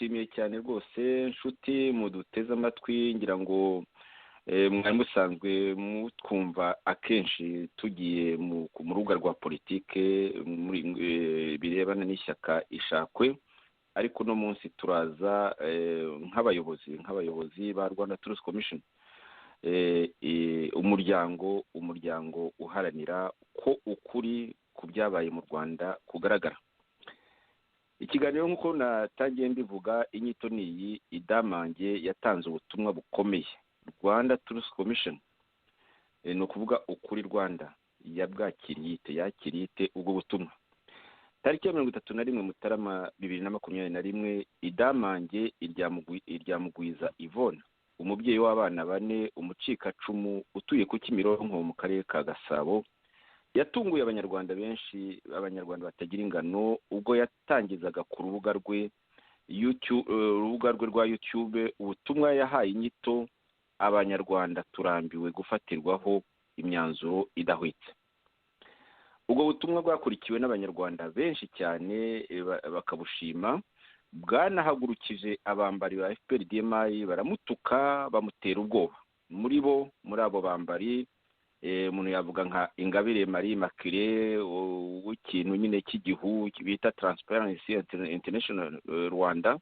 turabashimiye cyane rwose nshuti muduteze amatwi, ngira ngo mwari musanzwe mutwumva akenshi tugiye mu rubuga rwa politike birebana n'ishyaka ishakwe, ariko uno munsi turaza nk'abayobozi ba Rwanda Truth Commission, umuryango uharanira ko ukuri ku byabaye mu Rwanda kugaragara. Ikiganiro nk'uko natangiye mbivuga, inyito niyi: Idamange yatanze ubutumwa bukomeye. Rwanda Truth Commission ni ukuvuga ukuri Rwanda yakiriye ite ubwo butumwa? Tariki ya 31 Mutarama 2021, Idamange iryamugwiza Yvonne, umubyeyi w'abana 4, umucikacumu utuye ku Kimironko mu karere ka Gasabo, yatunguye abanyarwanda benshi, abanyarwanda batagira ingano, ubwo yatangizaga ku rubuga rwe rwa YouTube ubutumwa yahaye inyito: abanyarwanda turambiwe gufatirwaho imyanzuro idahwitse. Ubwo butumwa bwakurikiwe n'abanyarwanda benshi cyane bakabushima, bwanahagurukije abambari ba FPR-DMI baramutuka bamutera ubwoba. Muri abo bambari umuntu yavuga nka Ingabire Marie Immaculée w'ikintu nyine cy'igihu bita Transparency International Rwanda,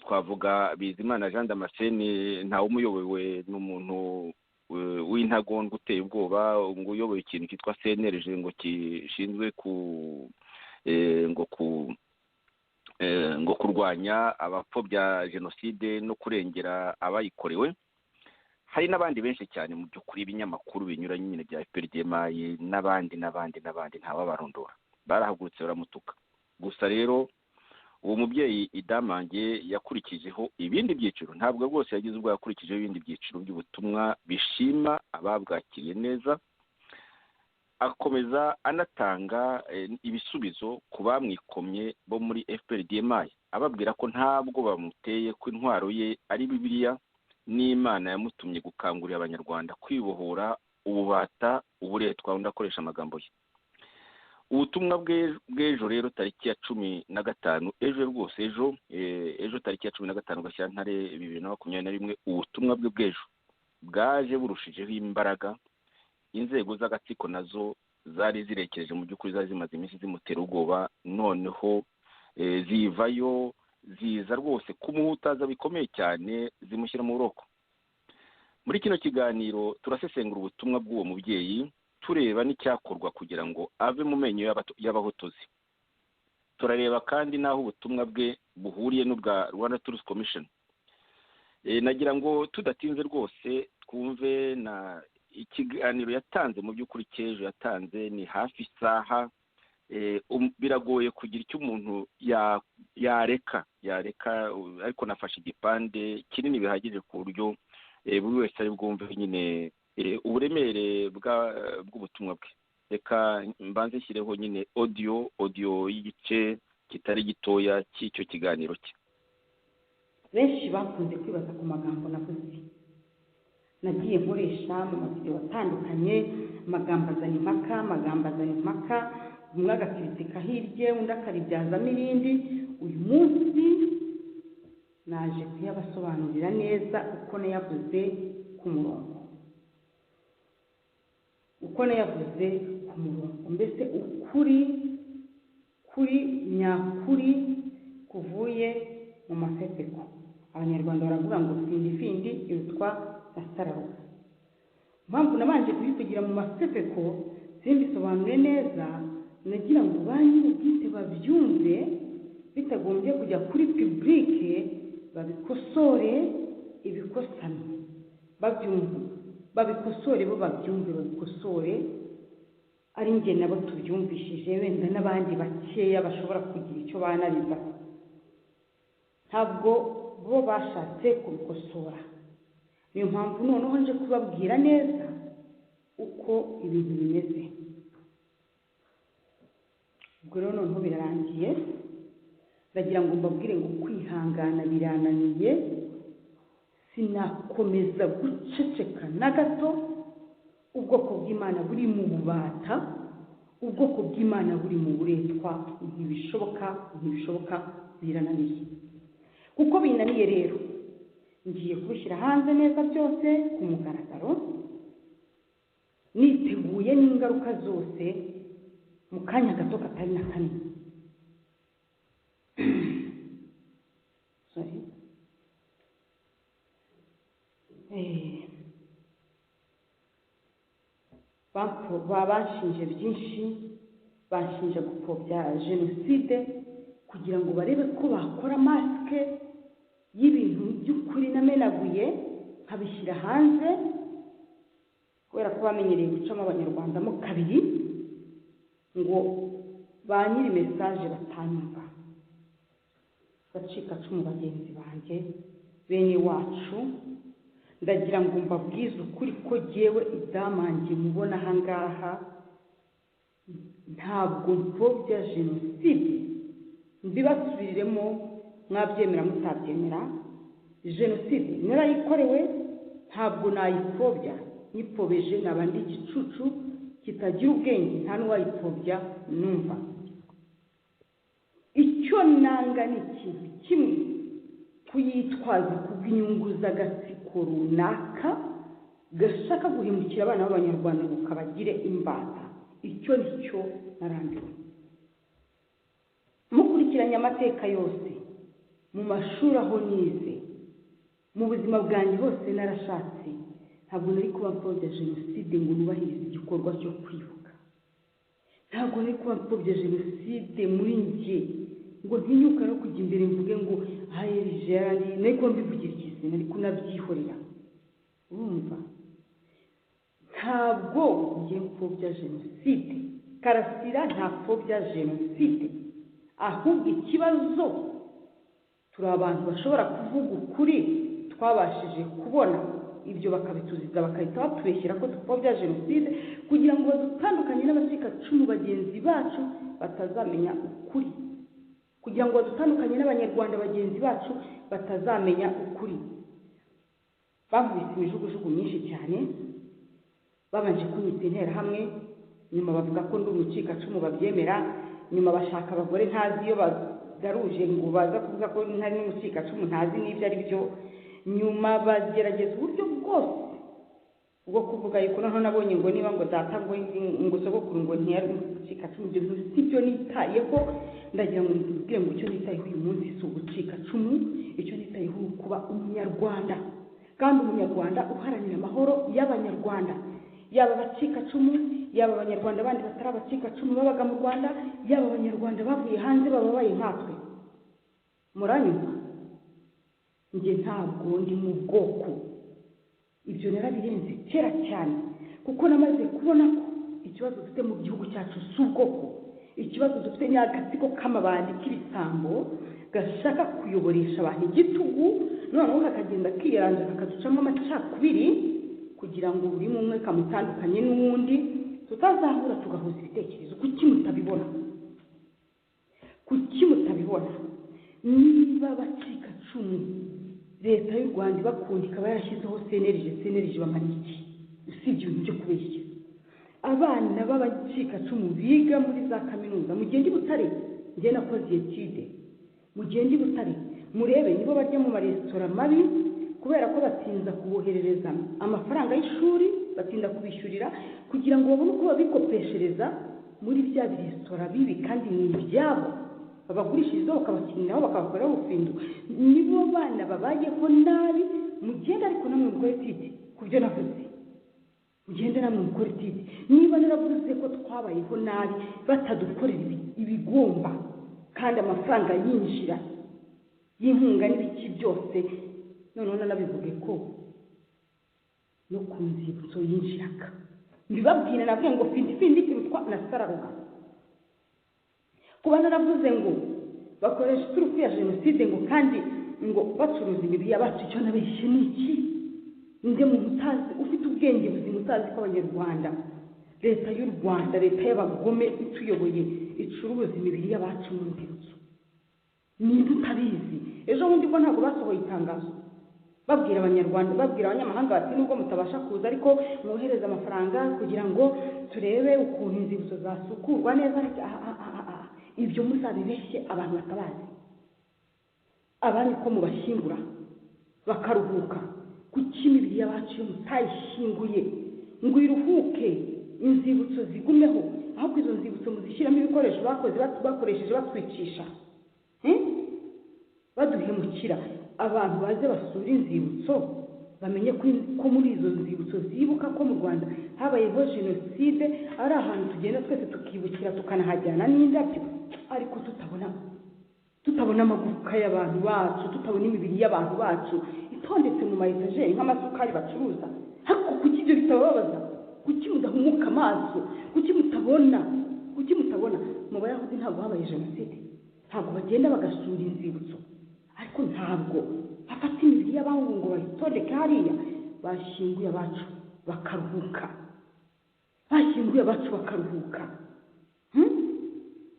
twavuga Bizimana Jean Damascene ntawe umuyobowe n'umuntu w'intagondwa uteye ubwoba, ngo uyoboye ikintu cyitwa CNRG ngo kishinzwe ngo kurwanya abapfobya jenoside no kurengera abayikorewe. Hari n'abandi benshi cyane mu by'ukuri, ibinyamakuru binyuranye nyine bya FPR-DMI n'abandi ntababarondora, barahagurutse baramutuka. Gusa rero uwo mubyeyi Idamange yakurikijeho ibindi byiciro, ntabwo rwose yagize ubwo yakurikijeho ibindi byiciro by'ubutumwa bishima ababwakiriye neza, akomeza anatanga ibisubizo ku bamwikomye bo muri FPR-DMI, ababwira ko ntabwo bamuteye, ko intwaro ye ari Bibiliya n'Imana yamutumye gukangurira abanyarwanda kwibohora ububata, uburetwa, undi akoresha amagambo ye. Ubutumwa bw'ejo rero tariki ya 15, ejo tariki ya 15 Gashyantare 2021, ubutumwa bw'ejo bwaje burushijeho imbaraga. Inzego z'agatsiko nazo zari zirekereje, mu by'ukuri zari zimaze iminsi zimutera ubwoba, noneho zivayo ziza rwose kumuhutaza bikomeye cyane, zimushyira mu buroko. Muri kino kiganiro turasesengura ubutumwa bw'uwo mubyeyi, tureba n'icyakorwa kugira ngo ave mu menyo y'abahotozi. Turareba kandi n'aho ubutumwa bwe buhuriye n'ubwa Rwanda Truth Commission. Nagira ngo tudatinze rwose twumve na ikiganiro yatanze. Mu by'ukuri cy'ejo yatanze ni hafi isaha. Biragoye kugira icyo umuntu yareka ariko nafashe igipande kinini bihagije ku buryo buri wese ari bwumve nyine uburemere bw'ubutumwa bwe. Reka mbanze nshyireho nyine audio y'igice kitari gitoya cy'icyo kiganiro cye. Benshi bakunze kwibaza ku magambo navuze, nagiye nkoresha mu mavideo atandukanye, amagambo azana impaka, umwe agakritika hirye, undi akaribyazamo irindi. Uyu munsi naje kuyabasobanurira neza uko nayavuze ku murongo, mbese ukuri nyakuri kuvuye mu maseseko. Abanyarwanda baravuga ngo findi irutwa na sararuka. Mpamvu nabanje kubivugira mu maseseko simbisobanure neza, nagira ngo banyir'ubwite babyumve bitagombye kujya kuri publique, babikosore ibikosano, babikosore bo babyumve, babikosore ari njye nabo tubyumvishije, wenda n'abandi bakeya bashobora kugira icyo banariza. Ntabwo bo bashatse kubikosora, niyo mpamvu noneho nje kubabwira neza uko ibintu bimeze. Ubwo rero noneho birarangiye, ndagira ngo mbabwire ngo kwihangana birananiye, sinakomeza guceceka na gato. Ubwoko bw'Imana buri mu bubata, ubwoko bw'Imana buri mu buretwa, ntibishoboka, birananiye. kuko binaniye rero ngiye kubishyira hanze neza byose ku mugaragaro niteguye n'ingaruka zose mu kanya gato katari na kanini. Sorry. Banshinje byinshi, banshinja gupfobya jenoside kugira ngo barebe ko bakora masike y'ibintu by'ukuri namenaguye nkabishyira hanze, kubera ko bamenyereye gucamo abanyarwanda mo kabiri ngo ba nyiri mesaje batanyumva. Bacikacumu bagenzi banjye, bene wacu, ndagira ngo mbabwize ukuri ko jyewe ibyamanjye mubona aha ngaha ntabwo mpfobya jenoside. Mbibasubiriremo mwabyemera mutabyemera, jenoside narayikorewe, ntabwo nayipfobya. Nyipfobeje naba ndi igicucu kitagira ubwenge, nta n'uwayipfobya numva. Icyo nanga ni ikintu kimwe, kuyitwaza kubw'inyungu z'agatsiko runaka gashaka guhemukira abana b'abanyarwanda ngo kabagire imbata. Icyo nicyo narambiwe. Mukurikiranye amateka yose, mu mashuri aho nize, mu buzima bwanjye hose narashatse, ntabwo nari kuba mpfobya jenoside ngo nubahirize igikorwa cyo kwibuka. Ntabwo nari kuba mpfobya jenoside muri njye ngo ntinyuka no kujya imbere mvuge ngo hayerije yarandi, nari kuba mbivugira ikizina ariko nabyihorera. Urumva, ntabwo ngiye mpfobya jenoside. Karasira ntapfobya jenoside, ahubwo ikibazo turi abantu bashobora kuvuga ukuri twabashije kubona, ibyo bakabituziza bakahita batubeshyira ko dupfobya jenoside kugira ngo badutandukanye n'abacikacumu bagenzi bacu batazamenya ukuri, kugira ngo badutandukanye n'abanyarwanda bagenzi bacu batazamenya ukuri. Bavubise imijugujugu myinshi cyane, babanje kunyita interahamwe, nyuma bavuga ko ndi umucikacumu babyemera, nyuma bashaka abagore ntazi iyo bagaruje ngo baza kuvuga ko ntari n'umucikacumu ntazi n'ibyo ari byo, nyuma bagerageza uburyo bwose bwo kuvuga yuko noneho nabonye ngo niba ngo data ngo sogokuru ngo ntiyari umucikacumu. Ibyo bintu si byo nitayeho. Ndagira ngo mbibwire ngo icyo nitayeho uyu munsi si ugucikacumu, icyo nitayeho ni ukuba umunyarwanda, kandi umunyarwanda uharanira amahoro y'abanyarwanda, yaba abacikacumu, yaba abanyarwanda bandi batari abacikacumu babaga mu Rwanda, yaba abanyarwanda bavuye hanze bababaye nkatwe. Muranyumva? Njye ntabwo ndi mu bwoko, ibyo narabirenze kera cyane, kuko namaze kubona ko ikibazo dufite mu gihugu cyacu si ubwoko. Ikibazo dufite ni agatsiko k'amabandi k'ibisambo gashaka kuyoboresha abantu igitugu, noneho kakagenda kiyaranja kakaducamo amacakubiri kugira ngo buri umwe kamutandukanye n'uwundi, tutazahura tugahuza ibitekerezo. Kuki mutabibona? Kuki mutabibona? Niba abacikacumu leta y'u Rwanda ibakunda ikaba yarashyizeho senerije bamara iki? Usibye ibintu byo kubeshya. Abana b'abacikacumu biga muri za kaminuza, mugende i Butare, njye nakoze etude, mugende i Butare murebe nibo barya mu maresitora mabi kubera ko batinza kuboherereza amafaranga y'ishuri, batinda kubishyurira kugira ngo babone uko babikopeshereza muri bya resitora bibi kandi ni ibyabo, babagurishirizaho bakabakiniraho bakabakoreraho ubufindu. Nibo bana babayeho nabi. Mugende ariko namwe mukore etude ku byo navuze, mugende namwe mukore etude. Niba naravuze ko twabayeho nabi batadukorera ibigomba kandi amafaranga yinjira y'inkunga n'ibiki byose, noneho nanabivuge ko no ku nzibutso yinjiraga, mbibabwira navuye ngo findi kirutwa na sararuka. Kuba naravuze ngo bakoresha iturufu ya jenoside ngo kandi ngo bacuruza imibiri y'abacu, icyo nabeshye ni iki? Nde mu mutazi ufite ubwenge buzima utazi ko abanyarwanda, leta y'u Rwanda, leta y'abagome ituyoboye icuruza imibiri y'abacu mu nzibutso? Ninde utabizi? Ejo bundi bwo ntabwo basohoye itangazo babwira abanyarwanda, babwira abanyamahanga bati nubwo mutabasha kuza ariko mwohereza amafaranga kugira ngo turebe ukuntu inzibutso zasukurwa neza. Ibyo muzabibeshye abantu batabazi. abandi ko mubashyingura bakaruhuka, kuki imibiri y'abacu yo mutayishyinguye ngo iruhuke, inzibutso zigumeho, ahubwo izo nzibutso muzishyiramo ibikoresho bakoresheje batwicisha, baduhemukira. Abantu baze basura inzibutso bamenye ko muri izo nzibutso zibuka ko mu Rwanda habayeho jenoside, ari ahantu tugenda twese tukibukira tukanahajyana n'indabyo, ariko tutabona amagufa y'abantu bacu, tutabona imibiri y'abantu bacu itondetse mu mayetajeri nk'amasukari bacuruza. Ariko kuki ibyo bitababaza? Kuki mudahumuka amaso? Kuki mutabona? Mu Bayahudi ntabwo habaye jenoside, ntabwo bagenda bagasura inzibutso, ariko ntabwo bafata imibiri y'abantu ngo bayitondeke hariya. Bashyinguye abacu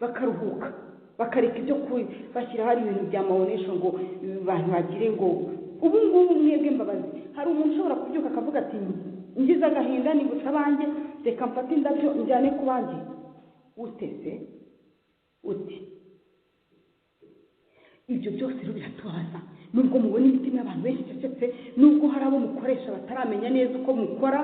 bakaruhuka, bakareka ibyo bashyira hari ibintu bya mawonesho ngo abantu bagire ngo ubu ngubu mwebwe mbabazi. Hari umuntu ushobora kubyuka akavuga ati ngize agahinda nibutse abanjye, reka mfate indabyo njyane ku banjye. Utese uti ibyo byose rero biratubaza. Nubwo mubona imitima y'abantu benshi icecetse, nubwo hari abo mukoresha bataramenya neza uko mukora,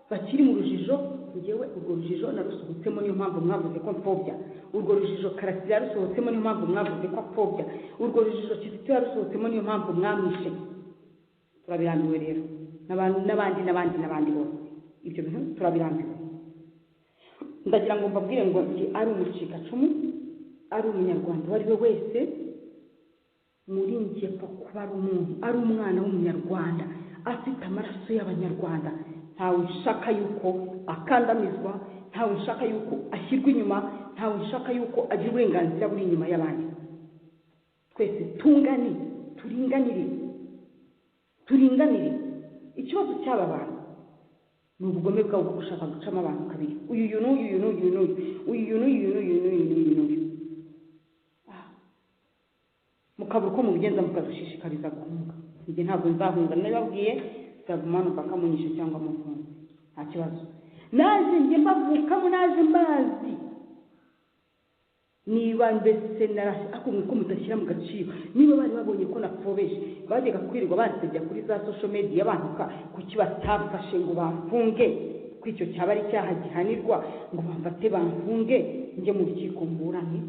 bakiri mu rujijo, ngewe urwo rujijo narusohotsemo, niyo mpamvu mwavuze ko mfobya. Urwo rujijo Karasira yarusohotsemo, niyo mpamvu mwavuze ko apfobya. Urwo rujijo Kizito yarusohotsemo, niyo mpamvu mwamwishe. Turabirambiwe rero, n'abandi bose. Ibyo bintu turabirambiwe. Ndagira ngo mbabwire ngo ari umucikacumu, ari umunyarwanda uwo ari we wese, muri njye ko kuba ari umuntu, ari umwana w'umunyarwanda afite amaraso y'abanyarwanda, ntawe ushaka yuko akandamizwa, ntawe ushaka yuko ashyirwa inyuma, ntawe ushaka yuko agira uburenganzira buri inyuma y'abandi. Twese turinganire. Ikibazo cy'aba bantu ni ubugome bwabo bwo gushaka gucamo abantu kabiri, uyu mukabura uko mubigenza mukadushishikariza guhunga. Njye ntabwo nzahunga, nababwiye nzagumanuka kamunyishe cyangwa mufunze, nta kibazo. Naje njye mbavukamo, naje mbazi. Niba mbese ako mwiko mudashyira mu gaciro, niba bari babonye ko napfobeje, bajyaga kwirirwa bansebya kuri za social media bantuka kuki batafashe ngo bamfunge, ko icyo cyaba ari icyaha gihanirwa, ngo bamfate bamfunge njye mu rukiko mburane.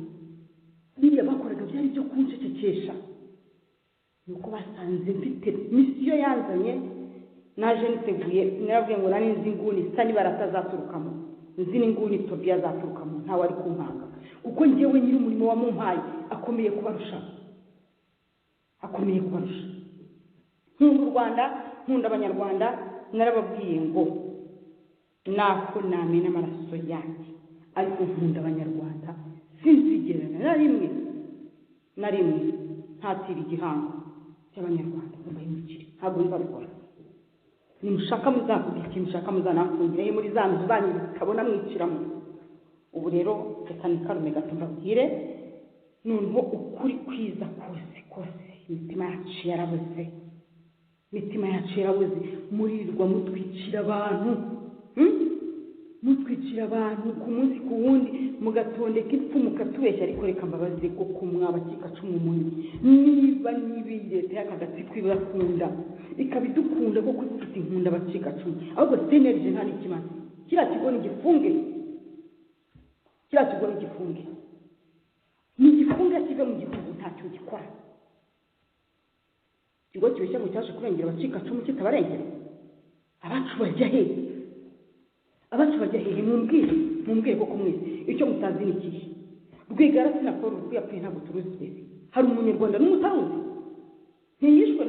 Biriya bakoraga byari byo kunshekekesha, nuko basanze mfite misiyo yanzanye. Naje niteguye, narabwiye ngo nari nzi inguni sani baratazaturukamo, nzi n'inguni Tobiya azaturukamo, ntawe ari kumpanga, uko njyewe nyiri umurimo wamumpaye akomeye kubarusha. Nkunda u Rwanda, nkunda abanyarwanda. Narababwiye ngo nako namena amaraso yanjye, ariko nkunda abanyarwanda. Sinzigerana na rimwe ntatira igihango cy'abanyarwanda ngo mbahemukire, ntabwo nzabikora. Nimushaka muzavuga iki, mushaka muzanamfungire muri za nzu zanyu zitabona mwiciramo. Ubu rero reka nikarume gato mbabwire noneho ukuri kwiza kose. Imitima yacu yarabuze, murirwa mutwicira abantu ku munsi ku wundi, mugatondeka ipfu mukatubeshya. Ariko reka mbabaze ko kumwabakikacumu munini, niba iyi leta y'akagatsiko ibakunda ikabidukunda ko kuvuga iti nkunda abacikacumu, ahubwo senerije nta n'ikimaze. Kiriya kigo nigifunge, nigifunge kive mu gihugu, ntacyo gikora. Ikigo kibeshya ngo cyaje kurengera abacikacumu kitabarengera. Abacu bajya hehe? Mumbwire koko mwese icyo mutazi ni ikihe? Rwigara sinakora urwiyapfuye ntabwo turuzi twese. Hari umunyarwanda n'umutaruzi ntiyishwe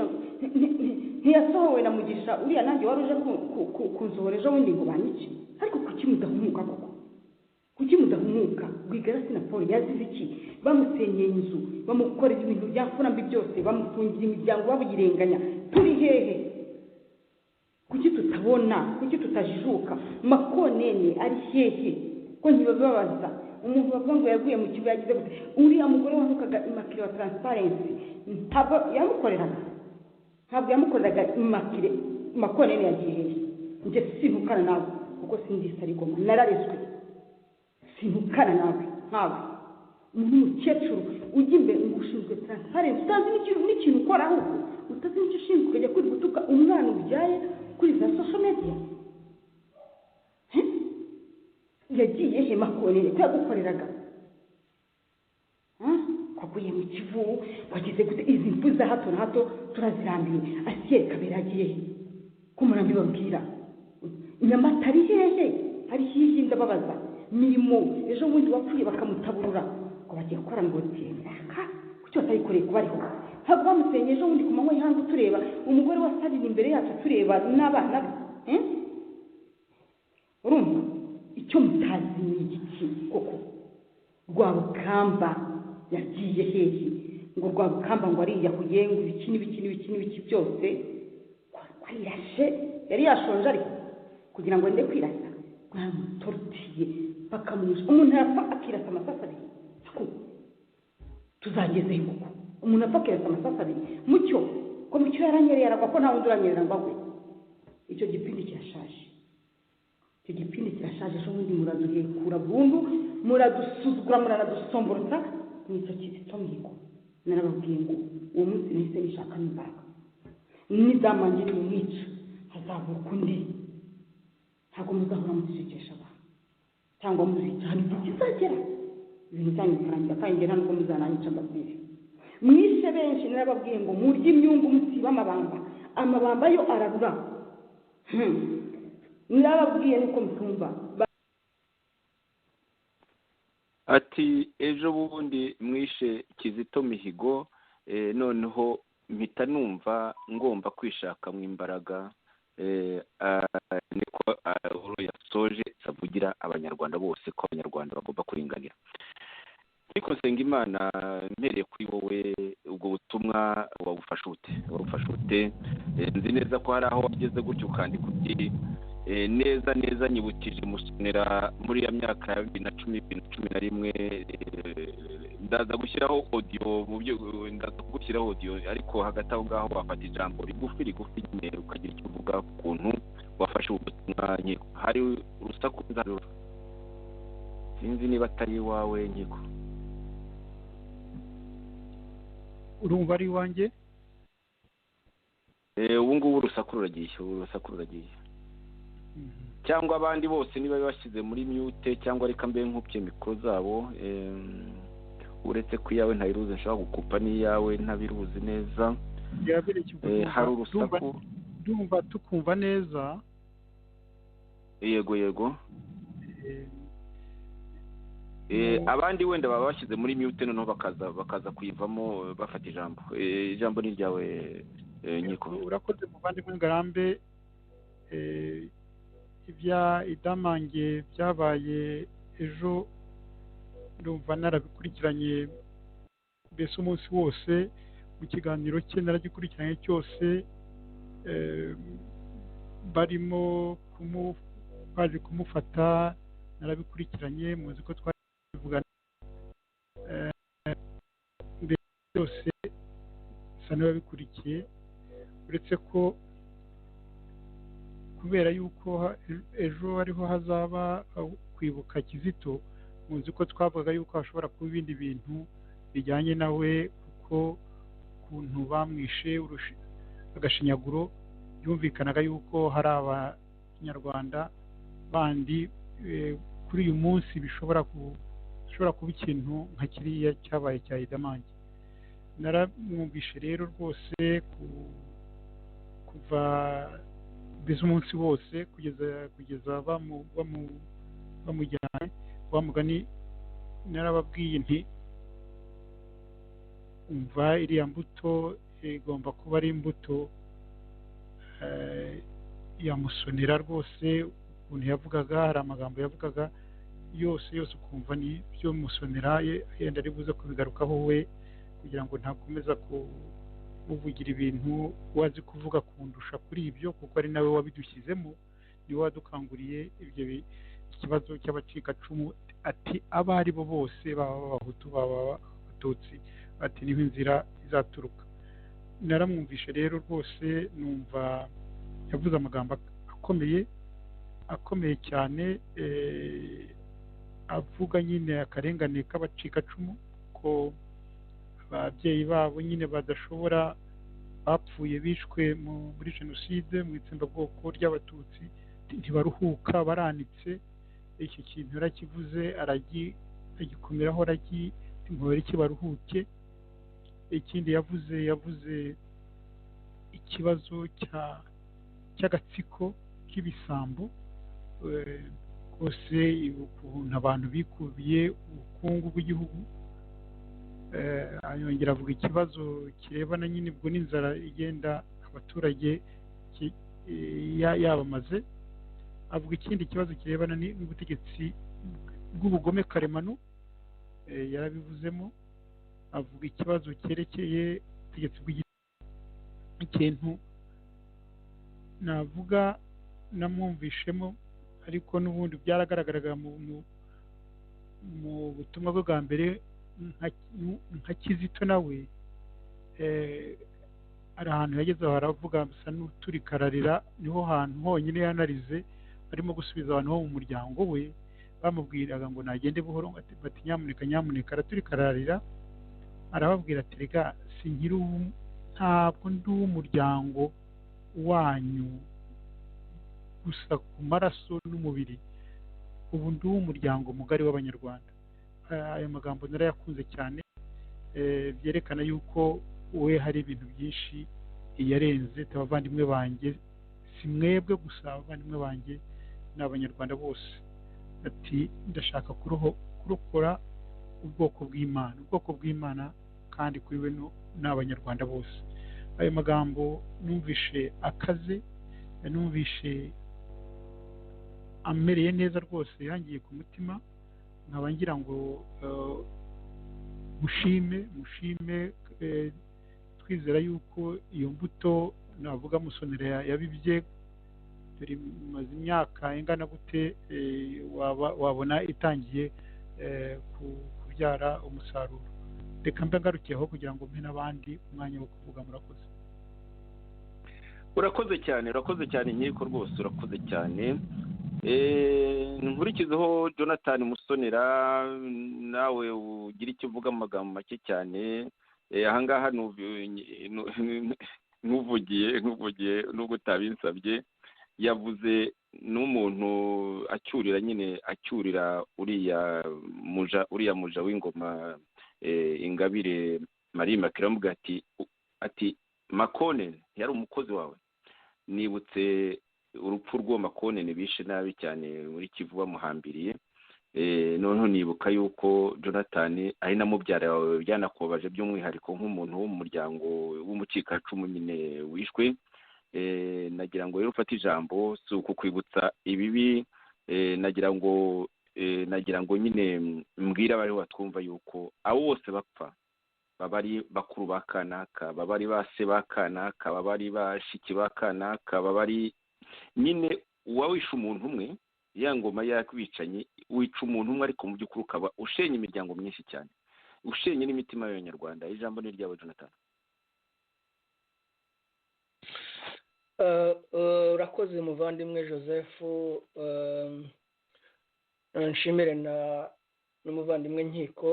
ntiyasohowe na Mugisha uriya nanjye wari uje kunsohora ejo bundi ngo banyice. Ariko kuki mudahumuka koko? Rwigara sinakora yazize iki? Bamusenyeye inzu, bamukorera ibintu byafura mbi byose, bamufungira imiryango babuyirenganya. Turi hehe? Kuki tutabona? Kuki tutajijuka? Makonene ari hehe? Ko ntibababaza umuntu bavuga ngo yaguye mu kigo yagize gute? Uriya mugore wamukaga Immaculée wa Transparency ntabwo yamukoreraga Immaculée. Makonene yagiye hehe? Njye sintukana nawe kuko sindisa rigoma, narareswe. Sintukana nawe umukecuru ujya imbere ngo ushinzwe transparence utazi n'ikintu ukora ahubwo utazi n'icyo ushinzwe ukajya kuri gutuka umwana ubyaye kuri za social media yagiye he makorere ko yagukoreraga kwaguye mu kivu wagize gute izi mfu za hato na hato turazirambiwe Asiyeri Kabera yagiye he ko murambi babwira Nyamata ari hehe hari hihi ndababaza mirimo ejo bundi wapfuye bakamutaburura ngo bagiye gukora ngo tiaka kucyo atayikoreye kuba ariho ntabwo bamusenye ejo bundi ku manywa y'hanze tureba umugore wasarira imbere yacu tureba n'abana be urumva icyo mutazi ni iki koko Rwabukamba yagiye hehe ngo Rwabukamba ngo ariyahuye ngo ibiki byose kwirashe yari yashonje ariko kugira ngo ende kwirasa bamutortiye bakamusha umuntu yapfa akirasa amasasa abiri tuzageze koko umuntu apfa akirasa amasasa abiri mucyo ko mucyo yaranyereye aragwa ko nta wundi uranyerera ngo agwe icyo gipindi kirashaje ejo bundi muraduhekura burundu muradusuzugura muranadusomborota nicyo Kizito Mihigo narababwiye ngo uwo munsi nahise nishaka n'imbaraga nizamanjye nimwica hazavuka undi ntabwo muzahora muzicekesha abantu cyangwa muzica hari igihe kizagera ibintu byanyu bikarangira kandi njye nta nubwo muzananyica mbabwire mwishe benshi narababwiye ngo murye imyungu musiba amabamba yo ararura narababwiye nuko mutumva ati ejo bundi mwishe Kizito Mihigo noneho mpita numva ngomba kwishaka mu imbaraga niko yasoje savugira abanyarwanda bose ko abanyarwanda bagomba kuringanira ariko nsenga Imana mpereye kuri wowe ubwo butumwa wabufashe ute nzi neza ko hari aho wageze gutyo ukandika uti neza nyibukije Musonera muri ya myaka ya 2010-2011 ndaza gushyiraho audio mu byo ndaza gushyiraho audio ariko hagati aho ngaho wafata ijambo rigufi nyine ukagira icyo uvuga kuntu wafashe ubutumwa nyiko hari urusaku nzarura sinzi niba atari wawe nyiko urumva ari wanjye ubu ngubu urusaku ruragiye cyangwa abandi bose niba bashyize muri mute cyangwa reka mbe nkupye mikoro zabo uretse ko iyawe ntayiruzi nshobora gukupa n'iyawe ntabiruzi neza hari urusaku ndumva tukumva neza yego abandi wenda baba bashyize muri mute noneho bakaza kuyivamo bafata ijambo ni ryawe nyiko urakoze muvandimwe Ngarambe ibya idamange byabaye ejo ndumva narabikurikiranye mbese umunsi wose mu kiganiro cye naragikurikiranye cyose barimo baje kumufata narabikurikiranye muzi ko twavugana mbese byose bisa n'ababikurikiye uretse ko kubera yuko ejo ariho hazaba kwibuka Kizito muzi ko twavuga yuko hashobora kuba ibindi bintu bijyanye nawe kuko ukuntu bamwishe agashinyaguro byumvikanaga yuko hari abanyarwanda bandi kuri uyu munsi bishobora kuba ikintu nka kiriya cyabaye cya Idamange naramwumvishe rero rwose kuva mbese umunsi wose kugeza bamujyanye bamugani narababwiye nti umva iriya mbuto igomba kuba ari imbuto yamusonera rwose ukuntu yavugaga hari amagambo yavugaga yose ukumva ni byo musonera yenda ari buze kubigarukaho we kugira ngo ntakomeza kuvugira ibintu wazi kuvuga kundusha kuri ibyo kuko ari nawe wabidushyizemo niwe wadukanguriye ibyo ikibazo cy'abacikacumu ati abo ari bo bose baba abahutu baba abatutsi ati niho inzira izaturuka naramwumvishe rero rwose numva yavuze amagambo akomeye cyane avuga nyine akarengane k'abacikacumu yuko ababyeyi babo nyine badashobora bapfuye bishwe muri jenoside mu itsembabwoko ry'abatutsi ntibaruhuka baranitse. iki kintu yarakivuze aragikomeraho impuhwe baruhuke. ikindi yavuze ikibazo cy'agatsiko k'ibisambo rwose ukuntu abantu bikubiye ubukungu bw'igihugu. yongera avuga ikibazo kirebana nyine ubwo n'inzara igenda abaturage yabamaze. avuga ikindi kibazo kirebana n'ubutegetsi bw'ubugome karemano yarabivuzemo. avuga ikibazo cyerekeye ubutegetsi bw'ikintu navuga namwumvishemo ariko n'ubundi byaragaragaraga mu butumwa bwe bwa mbere nka Kizito nawe ari ahantu yageze aho aravuga bisa n'uturikararira. niho hantu honyine yanarize arimo gusubiza abantu bo mu muryango we bamubwiraga ngo nagende buhoro bati nyamuneka araturikararira. arababwira ati rega ntabwo ndi uw'umuryango wanyu gusa ku maraso n'umubiri, ubu ndi uw'umuryango mugari w'abanyarwanda. ayo magambo narayakunze cyane, byerekana yuko we hari ibintu byinshi yarenze. abavandimwe banjye si mwebwe gusa, abavandimwe banjye ni abanyarwanda bose. ati ndashaka kurokora ubwoko bw'Imana kandi kuri we ni abanyarwanda bose. ayo magambo numvishe akaze, numvishe amereye neza rwose, yangiye ku mutima. nkaba ngira ngo mushime twizera yuko iyo mbuto navuga Musonera yabibye. turi maze imyaka ingana gute wabona itangiye kubyara umusaruro. reka mbe ngarukiyeho kugira ngo mpe n'abandi umwanya wo kuvuga. murakoze. urakoze cyane nkiko rwose, urakoze cyane. nkurikizeho Jonathan Musonera, nawe ugira icyo uvuga mu magambo make cyane. ahangaha ntuvugiye nubwo utabinsabye. yavuze n'umuntu acyurira uriya muja w'ingoma Ingabire Marie Immaculée, aramubwira ati Makonene yari umukozi wawe. nibutse urupfu rw'uwo Makonene bishe nabi cyane muri Kivu bamuhambiriye. noneho nibuka yuko Jonathan ari na mubyara wawe byanakubabaje by'umwihariko nk'umuntu wo mu muryango w'umucikacumu nyine wishwe. nagira ngo rero ufate ijambo si ukukwibutsa ibibi. nagira ngo nyine mbwira abari batwumva yuko abo bose bapfa baba ari bakuru ba kanaka, baba ari ba se ba kanaka, baba ari bashiki ba kanaka, baba ari nyine uwawishe umuntu umwe. ya ngoma yakwicanyi wica umuntu umwe, ariko mu by'ukuri ukaba ushenye imiryango myinshi cyane, ushenye n'imitima y'abanyarwanda. ijambo ni ryabo Jonathan. urakoze muvandimwe Joseph. nshimire n'umuvandimwe Nkiko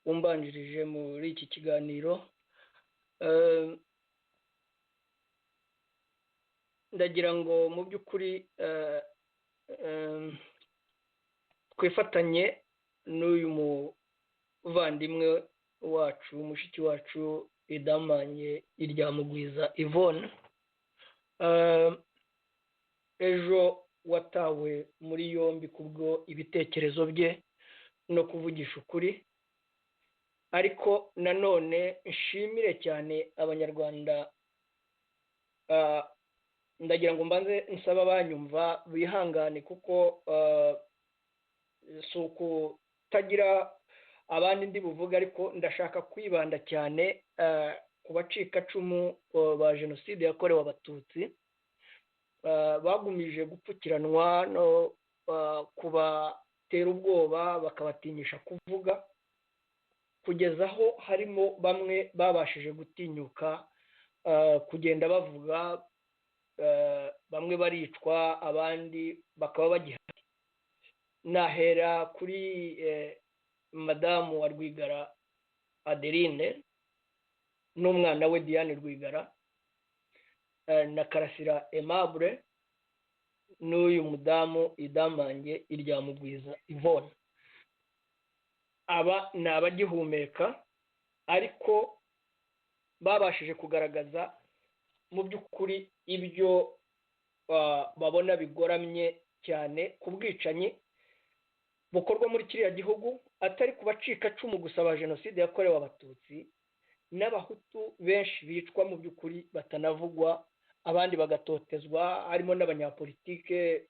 umbanjirije muri iki kiganiro. ndagira ngo mu by'ukuri twifatanye n'uyu muvandimwe wacu, mushiki wacu idamanye Iryamugwiza Yvonne. ejo watawe muri yombi kubwo ibitekerezo bye no kuvugisha ukuri, ariko nanone nshimire cyane abanyarwanda. ndagira ngo mbanze nsaba abanyumva bihangane, kuko si ukutagira abandi ndi buvuga, ariko ndashaka kwibanda cyane ku bacikacumu ba jenoside yakorewe abatutsi bagumije gupfukiranwa no kubatera ubwoba bakabatinyisha kuvuga, kugeza aho harimo bamwe babashije gutinyuka kugenda bavuga. bamwe baricwa, abandi bakaba bagihari. nahera kuri madamu wa Rwigara Adeline n'umwana we Diane Rwigara, na Karasira Aimable n'uyu mudamu Idamange Iryamugwiza Yvonne. Aba ni abagihumeka ariko babashije kugaragaza mu by'ukuri ibyo babona bigoramye cyane ku bwicanyi bukorwa muri kiriya gihugu, atari ku bacikacumu gusa ba jenoside yakorewe abatutsi, n'abahutu benshi bicwa mu by'ukuri batanavugwa, abandi bagatotezwa, harimo n'abanyapolitike,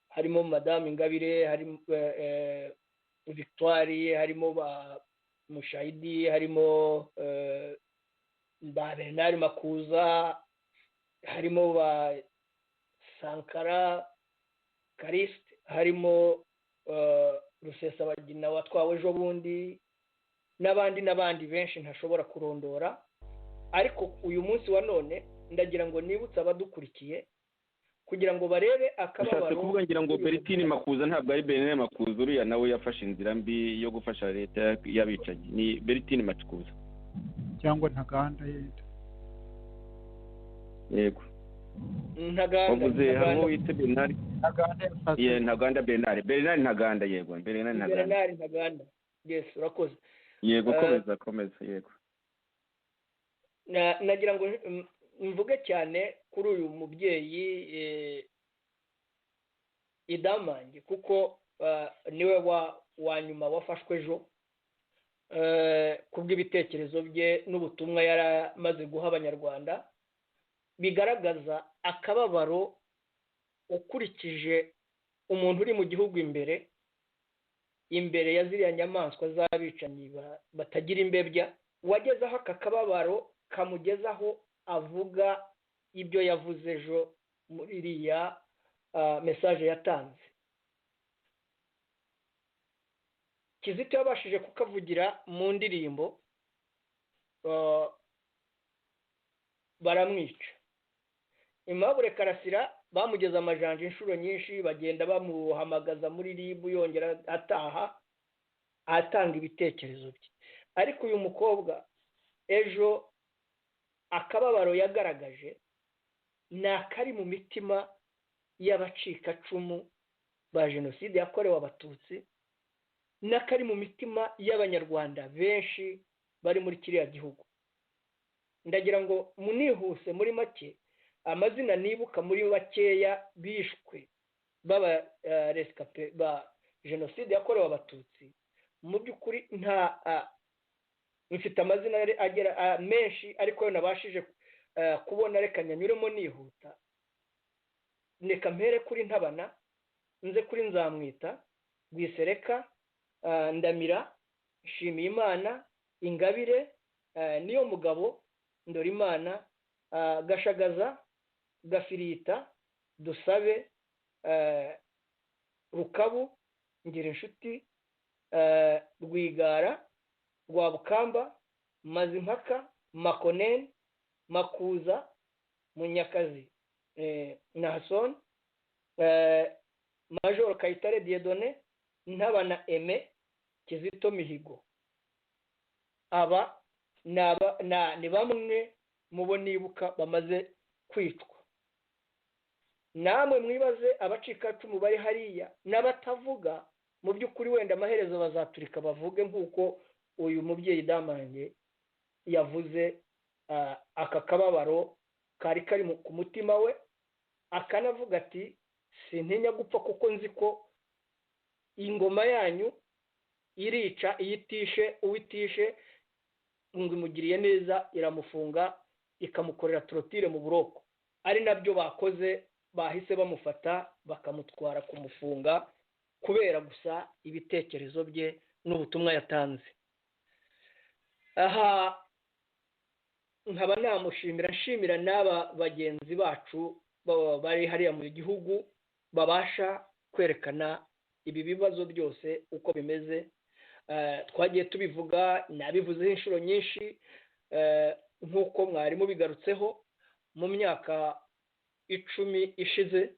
harimo Madame Ingabire, harimo Victoire, harimo ba Mushayidi, harimo ba Bernard Makuza, harimo ba Sankara Kariste, harimo Rusesabagina watwawe ejo bundi, n'abandi benshi ntashobora kurondora. Ariko uyu munsi wa none ndagira ngo nibutse abadukurikiye kugira ngo barebe akababaro. Bishatse kuvuga ngira ngo Bertine Makuza ntabwo ari Bernard Makuza, uriya nawe yafashe inzira mbi yo gufasha leta y'abicanyi, ni Bertine Makuza cyangwa Ntaganda yenda. Yego, Ntaganda wavuze hamwe wite Bernard Ntaganda Bernard Ntaganda. Yego, Bernard Ntaganda. Yes, urakoze. Yego, komeza. Yego, nagira ngo mvuge cyane kuri uyu mubyeyi Idamange kuko niwe wa nyuma wafashwe ejo kubw'ibitekerezo bye n'ubutumwa yaramaze guha abanyarwanda, bigaragaza akababaro ukurikije umuntu uri mu gihugu imbere ya ziriya nyamaswa z'abicanyi batagira imbebya, wagezeho aka kababaro kamugezaho avuga ibyo yavuze ejo muri iriya mesaje yatanze. Kizito yabashije kukavugira mu ndirimbo, baramwica. Aimable Karasira bamugeze amajanja inshuro nyinshi, bagenda bamuhamagaza muri RIB yongera ataha atanga ibitekerezo bye. Ariko uyu mukobwa ejo akababaro yagaragaje ni akari mu mitima y'abacikacumu ba jenoside yakorewe abatutsi, n'akari mu mitima y'abanyarwanda benshi bari muri kiriya gihugu. Ndagira ngo munihuse muri make amazina nibuka muri bakeya bishwe baba rescape ba jenoside yakorewe abatutsi. Mu by'ukuri mfite amazina agera menshi, ariko yo nabashije kubona, reka nyanyuremo nihuta. Reka mpere kuri Ntabana, nze kuri Nzamwita, Rwisereka, Ndamira, Nshimiyimana, Ingabire, Niyo Mugabo, Ndorimana, Gashagaza, Gafirita, Dusabe, Rukabu, Ngirinshuti, Rwigara, Rwabukamba, Mazimpaka, Makoneni, Makuza, Munyakazi, Nahason, Major Kayitare Dieudonné, Ntabana Aimé, Kizito Mihigo. Aba ni bamwe mu bo nibuka bamaze kwicwa. Namwe mwibaze abacikacumu bari hariya n'abatavuga, mu by'ukuri wenda amaherezo bazaturika bavuge nk'uko uyu mubyeyi Idamange yavuze aka kababaro kari ku mutima we, akanavuga ati sintinya gupfa kuko nzi ko ingoma yanyu irica, iyitishe uwitishe ngo imugiriye neza iramufunga ikamukorera torotire mu buroko. Ari nabyo bakoze, bahise bamufata bakamutwara kumufunga kubera gusa ibitekerezo bye n'ubutumwa yatanze. Aha nkaba namushimira, nshimira n'aba bagenzi bacu bari hariya mu gihugu babasha kwerekana ibi bibazo byose uko bimeze. Twagiye tubivuga, nabivuzeho inshuro nyinshi, nk'uko mwarimu bigarutseho. Mu myaka 10 ishize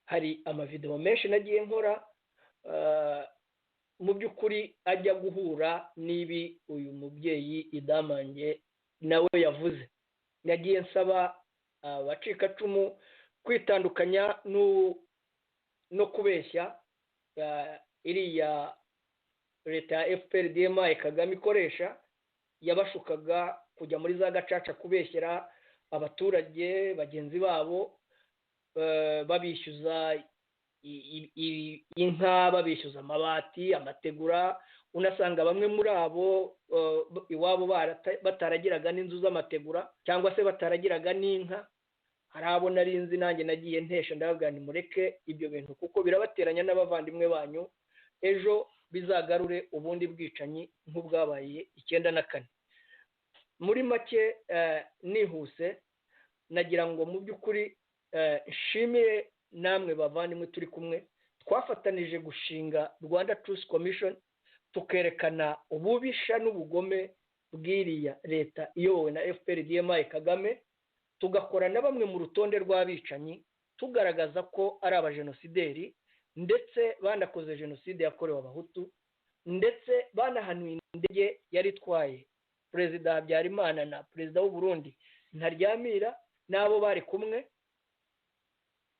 hari amavideo menshi nagiye nkora mu by'ukuri ajya guhura n'ibi uyu mubyeyi Idamange nawe yavuze. Nagiye nsaba abacikacumu kwitandukanya no kubeshya iriya leta ya FPRDMA Kagame ikoresha, yabashukaga kujya muri za gacaca kubeshyera abaturage bagenzi babo, babishyuza inka, babishyuza amabati, amategura. Unasanga bamwe muri abo iwabo bataragiraga n'inzu z'amategura cyangwa se bataragiraga n'inka. Hari abo narinzi nanjye nagiye ntesha, ndababwira nti mureke ibyo bintu kuko birabateranya n'abavandimwe banyu, ejo bizagarure ubundi bwicanyi nk'ubwabaye 94. Muri make nihuse nagira ngo mu by'ukuri nshimire namwe bavandimwe turi kumwe, twafatanije gushinga Rwanda Truth Commission tukerekana ububisha n'ubugome bw'iriya leta iyobowe na FPRDMA Kagame, tugakora na bamwe mu rutonde rw'abicanyi tugaragaza ko ari abajenosideri ndetse banakoze jenoside yakorewe abahutu, ndetse banahanuye indege yari itwaye Perezida Habyarimana na Perezida w'u Burundi Ntaryamira n'abo bari kumwe.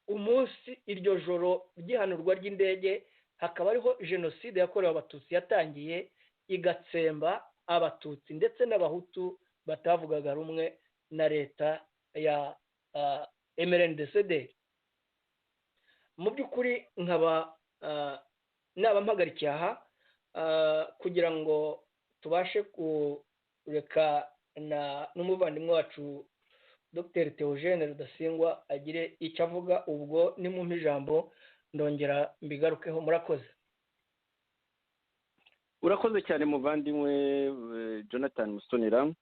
Umunsi iryo joro ry'ihanurwa ry'indege hakaba ariho jenoside yakorewe abatutsi yatangiye, igatsemba abatutsi ndetse n'abahutu batavugaga rumwe na leta ya MRNDCD. Mu by'ukuri nkaba mpagarikiye aha kugira ngo tubashe kureka n'umuvandimwe wacu Dr Theogene Rudasingwa agire icyo avuga. Ubwo ni mu ijambo ndongera mbigarukeho. Murakoze. Urakoze cyane muvandimwe Jonathan Musonera.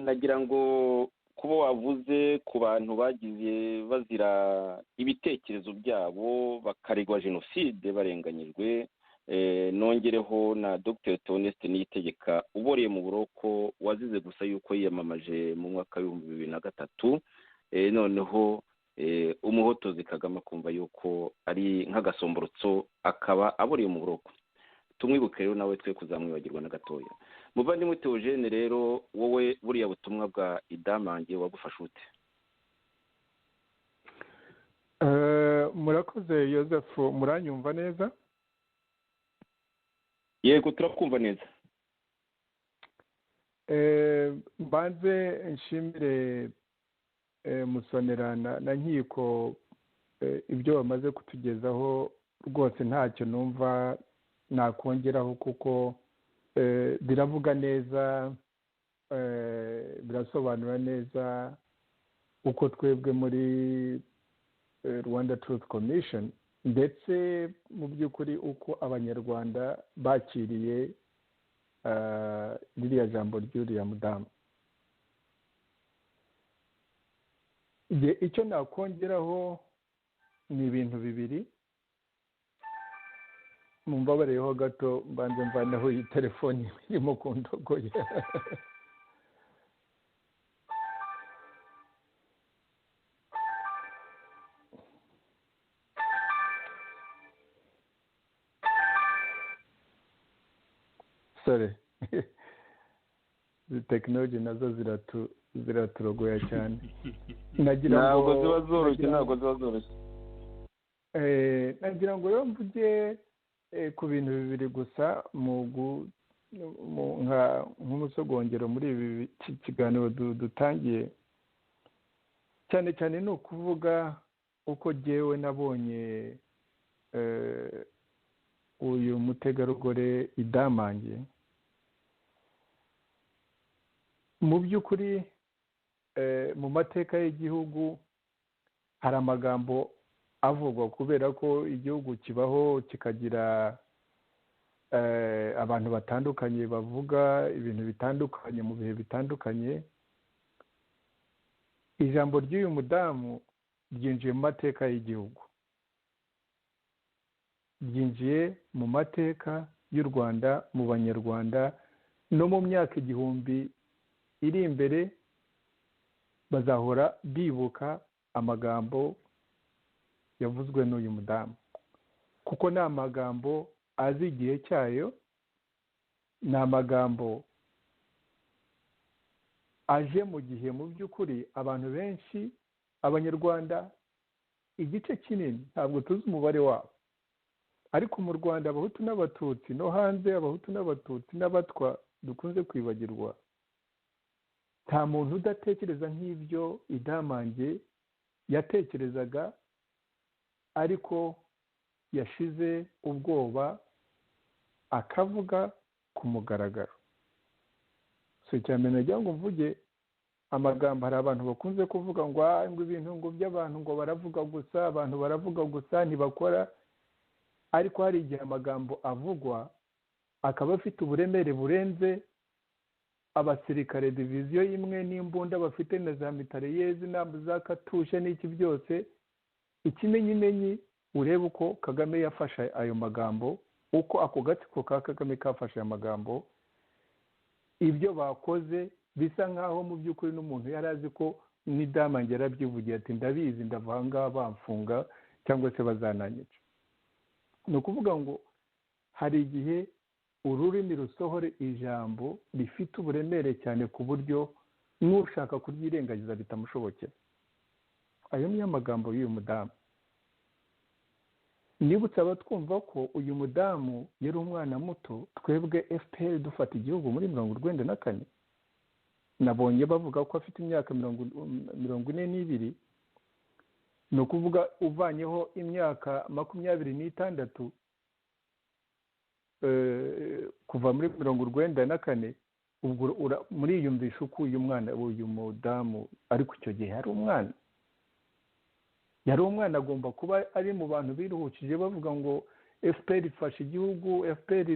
Nagira ngo kuba wavuze ku bantu bagiye bazira ibitekerezo byabo bakaregwa jenoside barenganyijwe, nongereho na Dr Theoneste Niyitegeka uboreye mu buroko wazize gusa yuko yiyamamaje mu mwaka wa 2003, noneho umuhotozi Kagame akumva yuko ari nk'agasomborotso akaba aboreye mu buroko. Tumwibuke rero nawe twe kuzamwibagirwa na gatoya. Muvandimwe Theogene rero wowe buriya butumwa bwa Idamange wagufasha ute? Murakoze Joseph, muranyumva neza? Yego turakumva neza. Mbanze nshimire Musonera na Nkiko ibyo bamaze kutugezaho, rwose ntacyo numva nakongeraho kuko biravuga neza, birasobanura neza uko twebwe muri Rwanda Truth Commission ndetse mu by'ukuri uko abanyarwanda bakiriye ririya jambo ry'uriya mudamu. Icyo nakongeraho ni ibintu bibiri. Mumbabareho gato mbanze mvanaho iyi telefoni irimo kundogoya. Sorry. The technology nazo ziraturogoya cyane. Ntabwo ziba zoroshye. Nagira ngo rero mvuge ku bintu bibiri gusa nk'umusogongero muri ibi kiganiro dutangiye, cyane cyane ni ukuvuga uko jyewe nabonye uyu mutegarugori Idamange. Mu by'ukuri mu mateka y'igihugu hari amagambo avugwa kubera ko igihugu kibaho kikagira abantu batandukanye bavuga ibintu bitandukanye mu bihe bitandukanye. Ijambo ry'uyu mudamu ryinjiye mu mateka y'igihugu, ryinjiye mu mateka y'u Rwanda, mu banyarwanda, no mu myaka 1000 iri imbere bazahora bibuka amagambo yavuzwe n'uyu mudamu, kuko ni amagambo azi igihe cyayo, ni amagambo aje mu gihe mu by'ukuri abantu benshi, abanyarwanda igice kinini ntabwo tuzi umubare wabo, ariko mu Rwanda abahutu n'abatutsi no hanze abahutu n'abatutsi n'abatwa dukunze kwibagirwa, nta muntu udatekereza nk'ibyo Idamange yatekerezaga, ariko yashize ubwoba akavuga ku mugaragaro. So cyane nagira ngo mvuge amagambo, hari abantu bakunze kuvuga ngo ibintu ngo by'abantu ngo baravuga gusa, abantu baravuga gusa ntibakora, ariko hari igihe amagambo avugwa akaba afite uburemere burenze abasirikare diviziyo imwe n'imbunda bafite na za mitariyezi n'ambu za katushe n'iki byose. Ikimenyimenyi urebe uko Kagame yafashe ayo magambo, uko ako gatsiko ka Kagame kafashe ayo magambo, ibyo bakoze bisa nkaho mu by'ukuri n'umuntu yari azi ko n'Idamange yarabyivugiye ati ndabizi ndava aha ngaha bamfunga cyangwa se bazananyica. Ni ukuvuga ngo hari igihe ururimi rusohora ijambo rifite uburemere cyane ku buryo n'ushaka kuryirengagiza bitamushobokera. Ayo niyo magambo y'uyu mudamu. Nibutse abatwumva ko uyu mudamu yari umwana muto, twebwe FPR dufata igihugu muri 1994, nabonye bavuga ko afite imyaka 42, ni ukuvuga uvanyeho imyaka 26 kuva muri 1994, ubwo muriyumvisha uko uyu mwana uyu mudamu, ariko icyo gihe yari umwana, agomba kuba ari mu bantu biruhukije bavuga ngo FPR ifashe igihugu, FPR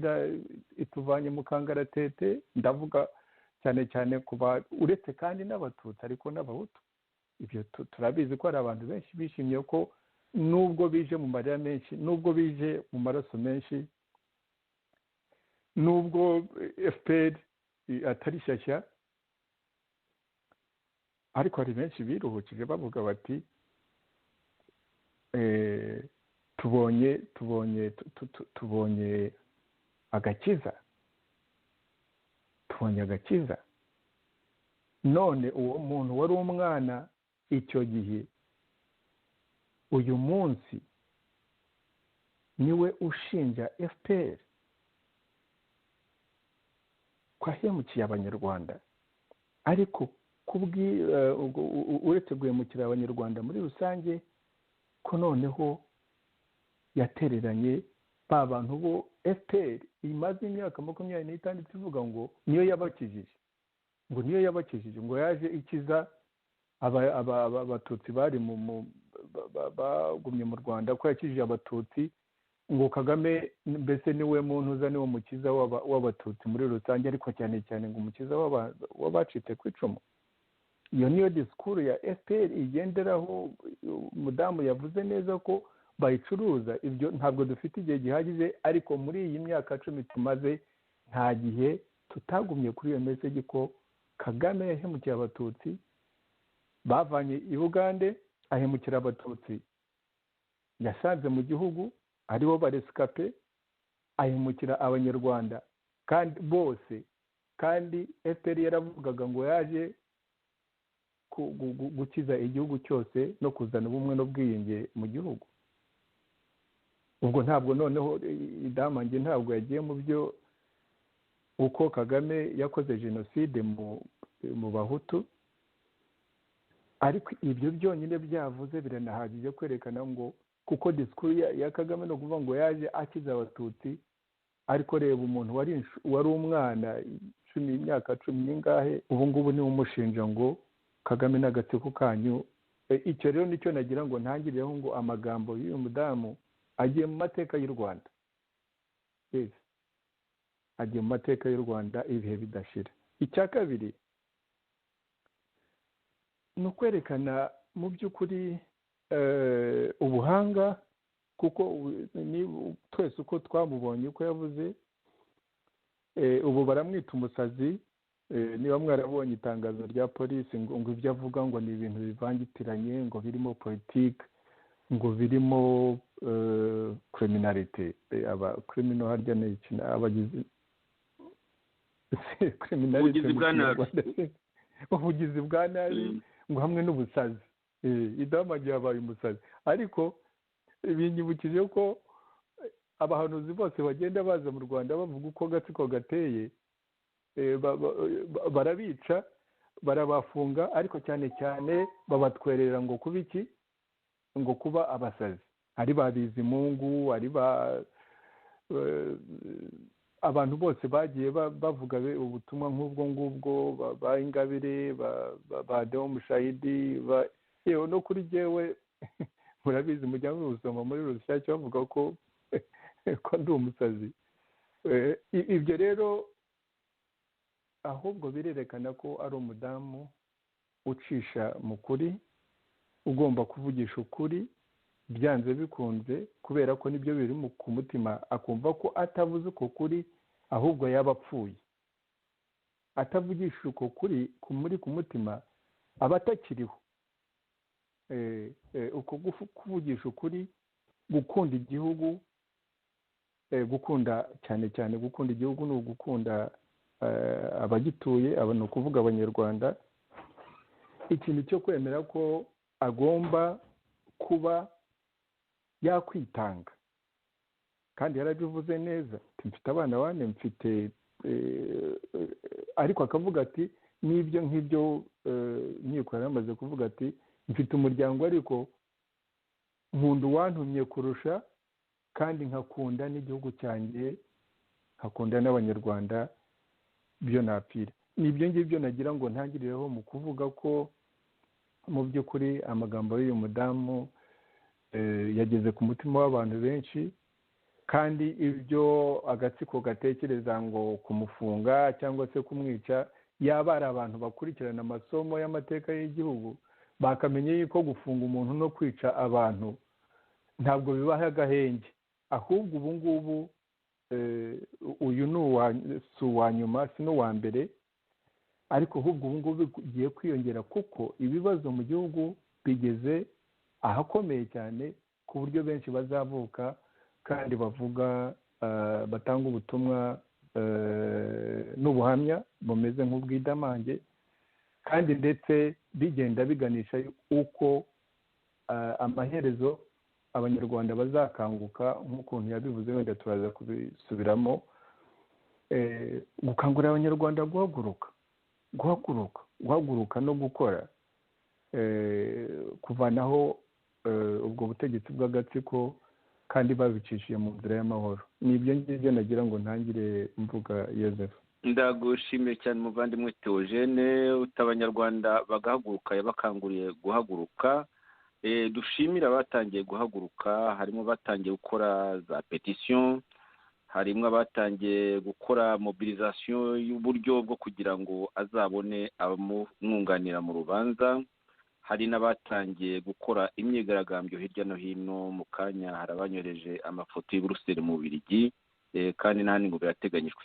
ituvanye mu kangaratete. Ndavuga cyane cyane kuba uretse kandi n'abatutsi ariko n'abahutu. Ibyo turabizi ko hari abantu benshi bishimiye ko nubwo bije mu marira menshi, nubwo bije mu maraso menshi, nubwo FPR atari shyashya, ariko hari benshi biruhukije bavuga bati tubonye agakiza, none uwo muntu wari umwana icyo gihe, uyu munsi niwe ushinja FPR ko ahemukiye abanyarwanda. Ariko uretse guhemukira abanyarwanda muri rusange, ko noneho yatereranye ba bantu bo FPR imaze imyaka 26 ivuga ngo niyo yabakijije, ngo yaje ikiza abatutsi bari bagumye mu Rwanda, ko yakijije abatutsi, ngo Kagame mbese niwe muntu uza niwe mukiza w'abatutsi muri rusange, ariko cyane cyane ngo umukiza w'abacitse ku icumu. Iyo niyo disikuru ya FPR igenderaho. Umudamu yavuze neza ko bayicuruza. Ibyo ntabwo dufite igihe gihagije, ariko muri iyi myaka 10 tumaze nta gihe tutagumye kuri iyo message ko Kagame yahemukiye abatutsi, bavanye i Bugande, ahemukira abatutsi yasanze mu gihugu aribo barescape, ahemukira abanyarwanda kandi bose. Kandi FPR yaravugaga ngo yaje gukiza igihugu cyose no kuzana ubumwe n'ubwiyunge mu gihugu. Ubwo ntabwo noneho Idamange ntabwo yagiye mu byo uko Kagame yakoze jenoside mu bahutu, ariko ibyo byonyine byavuze biranahagije kwerekana ngo kuko disikuru ya Kagame no kuvuga ngo yaje akiza abatutsi, ariko reba umuntu wari umwana imyaka 10 n'ingahe, ubu ngubu niwe umushinja ngo Kagame n'agatsiko kanyu. Icyo rero nicyo nagira ngo ntangireho, ngo amagambo y'uyu mudamu agiye mu mateka y'u Rwanda. Agiye mu mateka y'u Rwanda ibihe bidashira. Icya kabiri ni ukwerekana mu by'ukuri ubuhanga, kuko twese uko twamubonye uko yavuze, ubu baramwita umusazi. Niba mwarabonye itangazo rya polisi ngo ibyo avuga ngo ni ibintu bivangitiranye, ngo birimo politiki, ngo birimo criminality, aba criminal harya ni iki, abagizi ubugizi bwa nabi ngo hamwe n'ubusazi. Idamage yabaye umusazi. Ariko binyibukije ko abahanuzi bose bagenda baza mu Rwanda bavuga uko agatsiko gateye, barabica, barabafunga, ariko cyane cyane babatwerera ngo kuba iki, ngo kuba abasazi. Ari ba Bizimungu, ari abantu bose bagiye bavuga ubutumwa nk'ubwo ngubwo, ba Ingabire, ba Deo Mushayidi, yewe no kuri jyewe murabizi mujya mubusoma muri Rushyashya bavuga ko ndi umusazi. Ibyo rero ahubwo birerekana ko ari umudamu ucisha mu kuri, ugomba kuvugisha ukuri byanze bikunze, kubera ko nibyo biri ku mutima, akumva ko atavuze uko kuri ahubwo yaba apfuye. Atavugisha uko kuri kumuri ku mutima aba atakiriho. Uko kuvugisha ukuri, gukunda igihugu, gukunda cyane cyane gukunda igihugu ni ugukunda abagituye, aba ni ukuvuga abanyarwanda. Ikintu cyo kwemera ko agomba kuba yakwitanga, kandi yarabivuze neza, mfite abana bane, mfite ariko akavuga ati n'ibyo nk'ibyo nkiko yaramaze kuvuga ati mfite umuryango ariko nkunda uwantumye kurusha, kandi nkakunda n'igihugu cyanjye, nkakunda n'abanyarwanda byo napfira. Nibyo ngibyo nagira ngo ntangirireho mu kuvuga ko mu by'ukuri amagambo y'uyu mudamu yageze ku mutima w'abantu benshi, kandi ibyo agatsiko gatekereza ngo kumufunga cyangwa se kumwica, yaba ari abantu bakurikirana amasomo y'amateka y'igihugu bakamenya yuko gufunga umuntu no kwica abantu ntabwo bibaha agahenge. Ahubwo ubu ngubu uyu si uwa nyuma, si n'uwa mbere, ariko ahubwo ubu ngubu bigiye kwiyongera, kuko ibibazo mu gihugu bigeze ahakomeye cyane, ku buryo benshi bazavuka kandi bavuga, batanga ubutumwa n'ubuhamya bumeze nk'ubw'idamange, kandi ndetse bigenda biganisha uko amaherezo abanyarwanda bazakanguka, nk'ukuntu yabivuze, wenda turaza kubisubiramo, gukangurira abanyarwanda guhaguruka no gukora, kuvanaho ubwo butegetsi bw'agatsiko, kandi babicishije mu nzira y'amahoro. Ni ibyo ngibyo nagira ngo ntangire mvuga. Yozefu, ndagushimiye cyane muvandimwe Theogene, abanyarwanda bagahaguruka, yabakanguriye guhaguruka. Dushimira abatangiye guhaguruka, harimo batangiye gukora za petition, harimo abatangiye gukora mobilisation y'uburyo bwo kugira ngo azabone abamwunganira mu rubanza, hari n'abatangiye gukora imyigaragambyo hirya no hino. Mu kanya hari abanyoreje amafoto y'i Buruseli mu Bubiligi, kandi n'ahandi ngo birateganyijwe.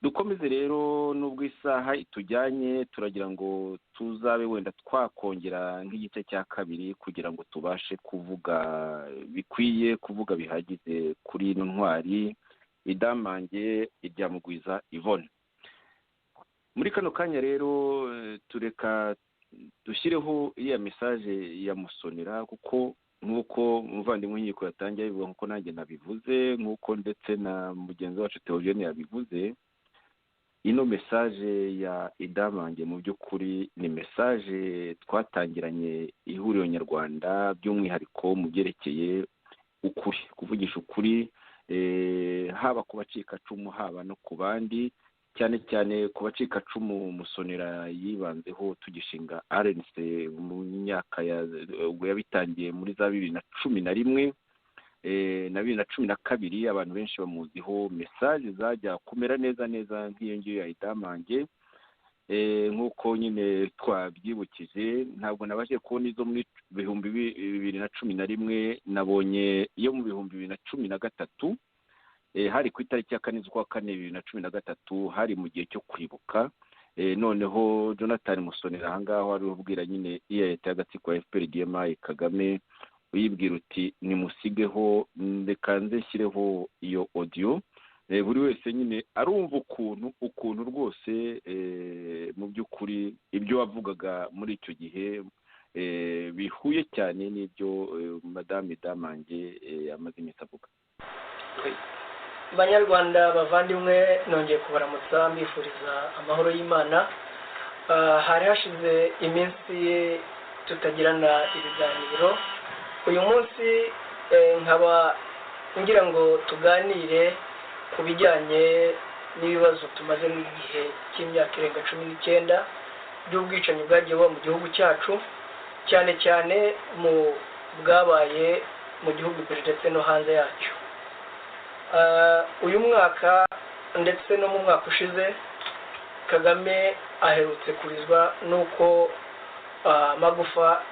Dukomeze rero, n'ubwo isaha itujyanye, turagira ngo tuzabe wenda twakongera nk'igice cya kabiri kugira ngo tubashe kuvuga bikwiye, kuvuga bihagije kuri ino ntwari Idamange Iryamugwiza Yvonne. Muri kano kanya rero tureka dushyireho iya message ya Musonera, kuko nk'uko umuvandimwe Nkiko yatangiye abivuga, nk'uko nanjye nabivuze, nk'uko ndetse na mugenzi wacu Theogene yabivuze, ino message ya Idamange mu by'ukuri ni message twatangiranye ihuriro nyarwanda, by'umwihariko mu byerekeye ukuri, kuvugisha ukuri, haba ku bacikacumu haba no ku bandi, cyane cyane ku bacikacumu. Musonera yibanzeho tugishinga RNC mu myaka ubwo yabitangiye muri za 2011 na 2012. Abantu benshi bamuziho message zajya kumera neza nk'iyo ngiyo ya Idamange, nk'uko nyine twabyibukije. Ntabwo nabashe kubona izo muri 2011, nabonye iyo mu 2013, hari ku itariki ya 4 z'ukwa 4 2013, hari mu gihe cyo kwibuka. Noneho Jonathan Musonera ahangaho ari ubwira nyine iya leta y'agatsiko ya FPR-DMI Kagame uyibwira uti nimusigeho reka nze nshyireho iyo audio buri wese nyine arumva ukuntu rwose mu by'ukuri ibyo wavugaga muri icyo gihe bihuye cyane n'ibyo madame Damange amaze iminsi avuga. Banyarwanda bavandimwe, nongeye kubaramutsa mbifuriza amahoro y'Imana. Hari hashize iminsi tutagirana ibiganiro. Uyu munsi nkaba ngira ngo tuganire ku bijyanye n'ibibazo tumaze mu gihe cy'imyaka irenga 19 by'ubwicanyi bwagiye buba mu gihugu cyacu, cyane cyane mu bwabaye mu gihugu ndetse no hanze yacyo. Uyu mwaka ndetse no mu mwaka ushize Kagame aherutse kurizwa nuko amagufa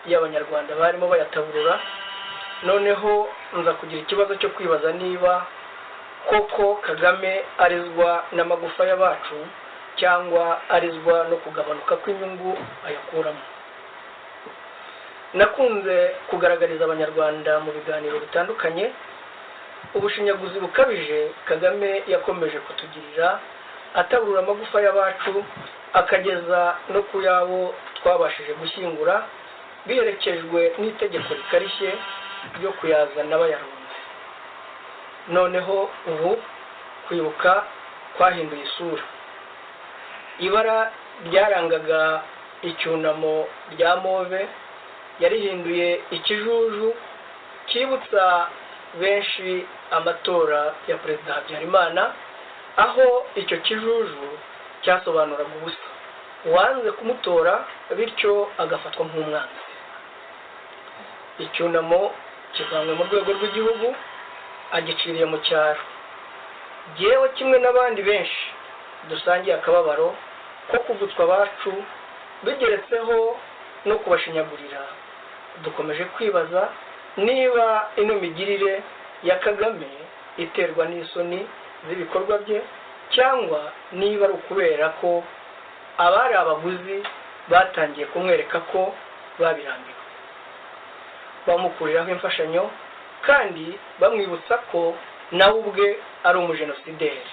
y'abanyarwanda barimo bayataburura. Noneho nza kugira ikibazo cyo kwibaza niba koko Kagame arizwa n'amagufa y'abacu cyangwa arizwa no kugabanuka kw'inyungu ayakuramo. Nakunze kugaragariza abanyarwanda mu biganiro bitandukanye ubushinyaguzi bukabije Kagame yakomeje kutugirira, ataburura amagufa y'abacu akageza no ku yabo twabashije gushyingura, biherekejwe n'itegeko rikarishye ryo kuyazana bayarunze. Noneho ubu kwibuka kwahinduye isura. Ibara ryarangaga icyunamo rya move yarihinduye ikijuju cyibutsa benshi amatora ya Perezida Habyarimana, aho icyo kijuju cyasobanuraga ubusa, uwanze kumutora bityo agafatwa nk'umwanzi. Icyunamo kivanywe mu rwego rw'igihugu agiciriye mu cyaro. Yewe kimwe n'abandi benshi dusangiye akababaro ko kuvutswa abacu bigeretseho no kubashinyagurira, dukomeje kwibaza niba ino migirire ya Kagame iterwa n'isoni z'ibikorwa bye cyangwa niba ari ukubera ko abari abaguzi batangiye kumwereka ko babirambiwe, bamukuriraho imfashanyo kandi bamwibutsa ko nawe ubwe ari umujenosideri.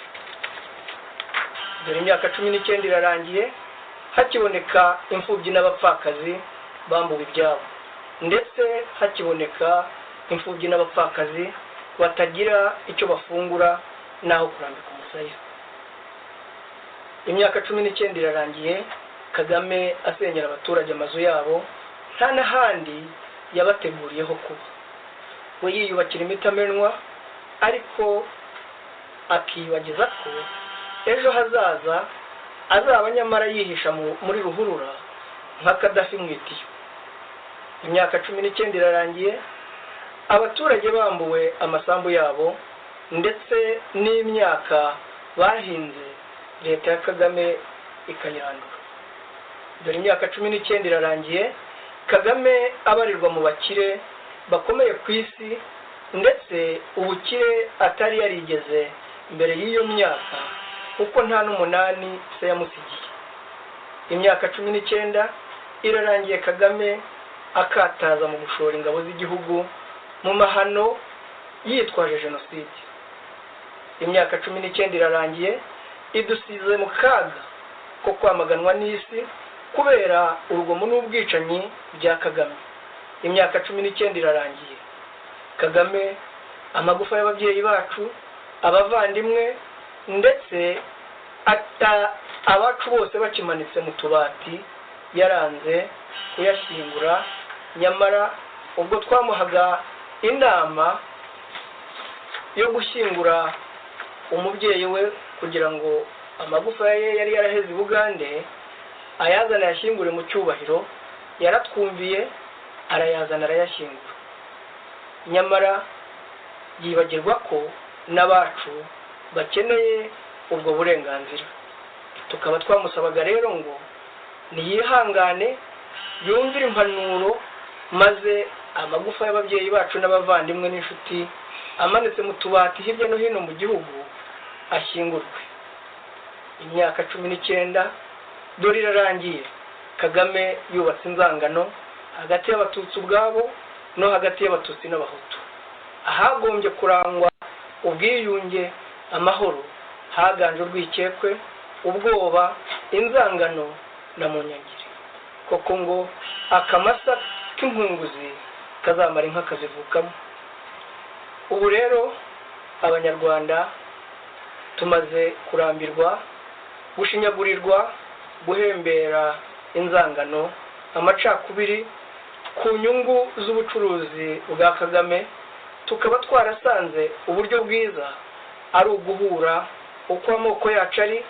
Dore imyaka 19 irarangiye hakiboneka imfubyi n'abapfakazi bambuwe ibyabo, ndetse hakiboneka imfubyi n'abapfakazi batagira icyo bafungura naho kurambika umusaya. Imyaka 19 irarangiye Kagame asenyera abaturage amazu yabo, nta n'ahandi yabateguriyeho kuba. We yiyubakira imitamenwa ariko akibagiza ko ejo hazaza azaba nyamara yihisha muri ruhurura nka Kadafi mwitiyo. Imyaka 19 irarangiye abaturage bambuwe amasambu yabo, ndetse n'imyaka bahinze leta ya Kagame ikayandura. Dore imyaka 19 irarangiye Kagame abarirwa mu bakire bakomeye ku isi, ndetse ubukire atari yarigeze mbere y'iyo myaka kuko nta n'umunani se yamusigiye. Imyaka 19 irarangiye Kagame akataza mu gushora ingabo z'igihugu mu mahano yitwaje jenoside. Imyaka 19 irarangiye idusize mu kaga ko kwamaganwa n'isi kubera urugomo n'ubwicanyi bya Kagame. Imyaka 19 irarangiye Kagame amagufa y'ababyeyi bacu, abavandimwe, ndetse abacu bose bakimanitse mu tubati yaranze kuyashyingura. Nyamara ubwo twamuhaga inama yo gushyingura umubyeyi we kugira ngo amagufa ye yari yaraheze i Bugande ayazana yashyingure mu cyubahiro, yaratwumviye arayazana arayashyingura. Nyamara yibagirwa ko n'abacu bakeneye ubwo burenganzira. Tukaba twamusabaga rero ngo niyihangane yumvire impanuro, maze amagufa y'ababyeyi bacu n'abavandimwe n'inshuti amanitse mu tubati hirya no hino mu gihugu ashyingurwe. Imyaka 19 dore irarangiye Kagame yubatse inzangano hagati y'abatutsi ubwabo no hagati y'abatutsi n'abahutu. Ahagombye kurangwa ubwiyunge, amahoro, haganje urwikekwe, ubwoba, inzangano na munyangire. Koko ngo akamasa k'inkunguzi kazamara inka kazivukamo. Ubu rero abanyarwanda tumaze kurambirwa, gushinyagurirwa, guhembera inzangano, amacakubiri ku nyungu z'ubucuruzi bwa Kagame. Tukaba twarasanze uburyo bwiza ari uguhura uko amoko yacu ari,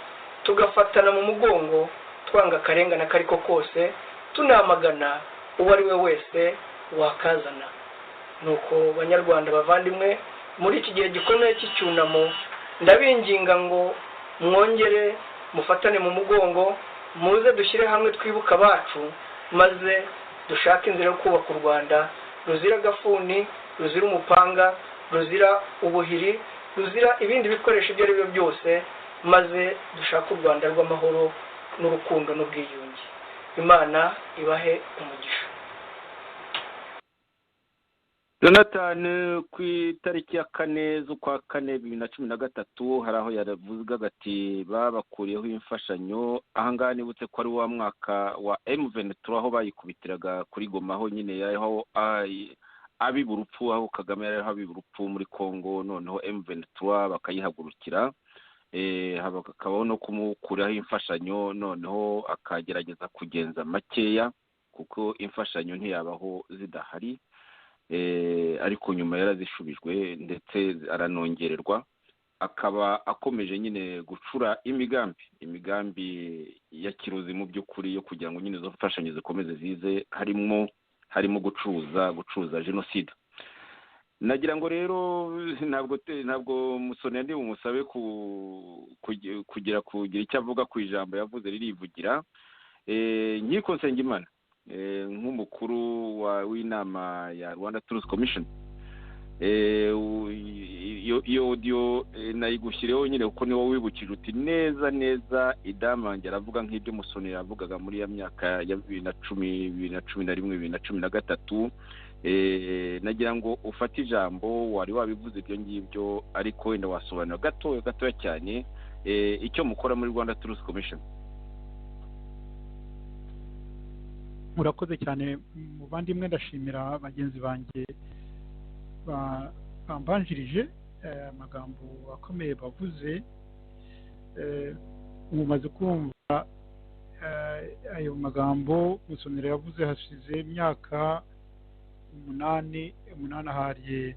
tugafatana mu mugongo, twanga akarengane kariko kose, tunamagana uwo ari we wese wakazana. Nuko banyarwanda bavandimwe, muri iki gihe gikomeye cy'icyunamo, ndabinginga ngo mwongere mufatane mu mugongo, muze dushyire hamwe twibuka abacu, maze dushaka inzira yo kubaka u Rwanda ruzira agafuni, ruzira umupanga, ruzira ubuhiri, ruzira ibindi bikoresho ibyo ari byo byose, maze dushaka u Rwanda rw'amahoro n'urukundo n'ubwiyunge. Imana ibahe umugisha. Jonathan, ku itariki ya 4 z'ukwa 4 2013 hari aho yaravugaga ati babakuriyeho imfashanyo. Ahangaha nibutse ko ari wa mwaka wa M23 aho bayikubitiraga kuri Goma, aho nyine yaho abiburupfu, aho Kagame yari abiburupfu muri Kongo, noneho M23 bakayihagurukira, hakabaho no kumukuraho imfashanyo, noneho akagerageza kugenza makeya kuko imfashanyo ntiyabaho zidahari. Ariko nyuma yarazishubijwe ndetse aranongererwa, akaba akomeje nyine gucura imigambi ya kiruzi mu by'ukuri yo kugira ngo nyine zo mfashanyo zikomeze zize, harimo gucuruza jenoside. Nagira ngo rero ntabwo Musoni ndi bumusabe kugira icyo avuga ku ijambo yavuze ririvugira. Nkiko Nsengimana, nk'umukuru w'inama ya Rwanda Truth Commission, iyo audio nayigushyireho nyine kuko niwo wibukije uti neza Idamange aravuga nk'ibyo Musoni yavugaga muri ya myaka ya 2010, 2011, 2013. Nagira ngo ufate ijambo, wari wabivuze ibyo ngibyo, ariko wenda wasobanura gatoya cyane icyo mukora muri Rwanda Truth Commission. Murakoze cyane muvandimwe, ndashimira bagenzi banjye bambanjirije amagambo akomeye bavuze. Mumaze kumva ayo magambo Musonera yavuze hashize imyaka 8 ahariye.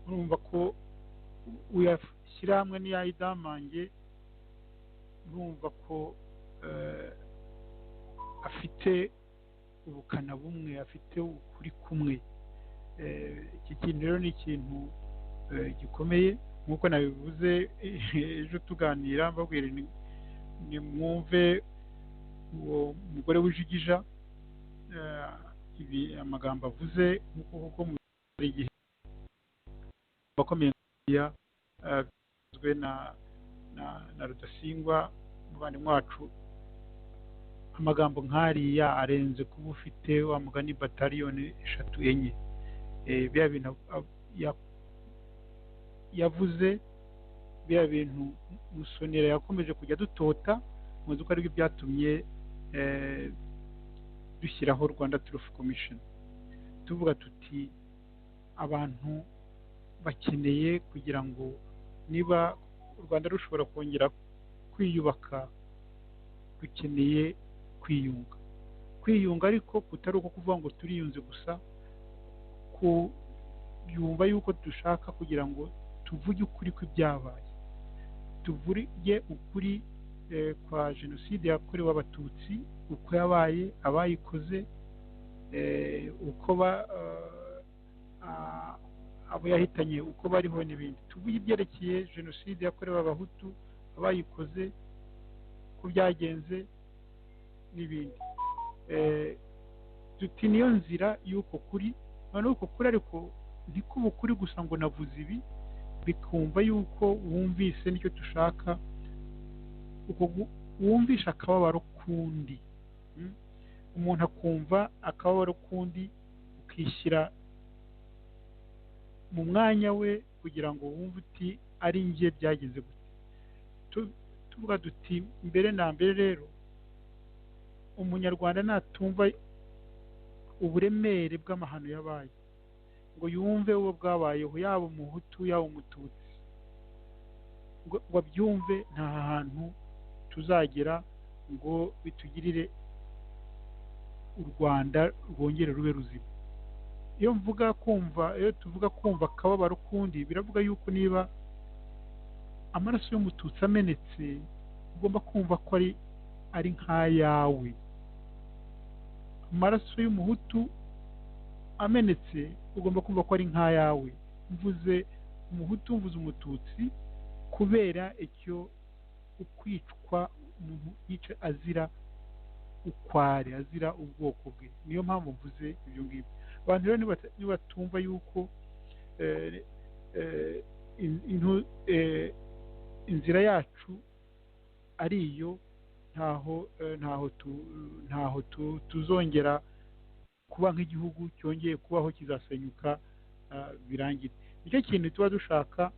Urumva ko uyashyira hamwe n'iya Idamange, urumva ko afite ubukana bumwe, afite ukuri kumwe. Iki kintu rero ni ikintu gikomeye, nk'uko nabivuze ejo tuganira, mbabwira ni mwumve uwo mugore w'ijigija ibi amagambo avuze, nk'uko mu gihe bakomeye yazwe na Rudasingwa muvandimwe wacu. Amagambo nk'ariya arenze kuba ufite wa mugani bataliyoni 3-4. Bya bintu yavuze, bya bintu Musonera yakomeje kujya dutota, muzi ko aribyo byatumye dushyiraho Rwanda Truth Commission, tuvuga tuti abantu bakeneye kugira ngo niba u Rwanda rushobora kongera kwiyubaka, dukeneye kwiyunga, ariko kutari uko kuvuga ngo turiyunze gusa, yumva yuko dushaka kugira ngo tuvuge ukuri kw'ibyabaye, tuvuge ukuri kwa jenoside yakorewe abatutsi, uko yabaye, abayikoze, uko abo yahitanye uko bariho n'ibindi. Tuvuge ibyerekeye jenoside yakorewe abahutu, abayikoze, uko byagenze n'ibindi. Tuti niyo nzira y'uko kuri, noneho uko kuri ariko ntikuba ukuri gusa ngo navuze ibi, bikumva yuko wumvise nicyo dushaka, uko wumvisha akababaro kundi, umuntu akumva akababaro kundi ukishyira mu mwanya we kugira ngo wumve uti ari njye byageze gute. Tuvuga duti mbere na mbere rero umunyarwanda natumva uburemere bw'amahano yabaye ngo yumve uwo bwabayeho, yaba umuhutu yaba umututsi, ngo abyumve, nta hantu tuzagera ngo bitugirire u Rwanda rwongere rube ruzima. Iyo tuvuga kumva akababaro kundi, biravuga yuko niba amaraso y'umututsi amenetse ugomba kumva ko ari nk'ayawe, amaraso y'umuhutu amenetse ugomba kumva ko ari nk'ayawe. Mvuze umuhutu, mvuze umututsi, kubera icyo ukwicwa umuntu yica azira ukware, azira ubwoko bwe. Niyo mpamvu mvuze ibyo ngibyo. Abantu rero nibatumva yuko inzira yacu ari iyo, ntaho tuzongera kuba nk'igihugu cyongeye kubaho kizasenyuka birangire. Nicyo kintu tuba dushaka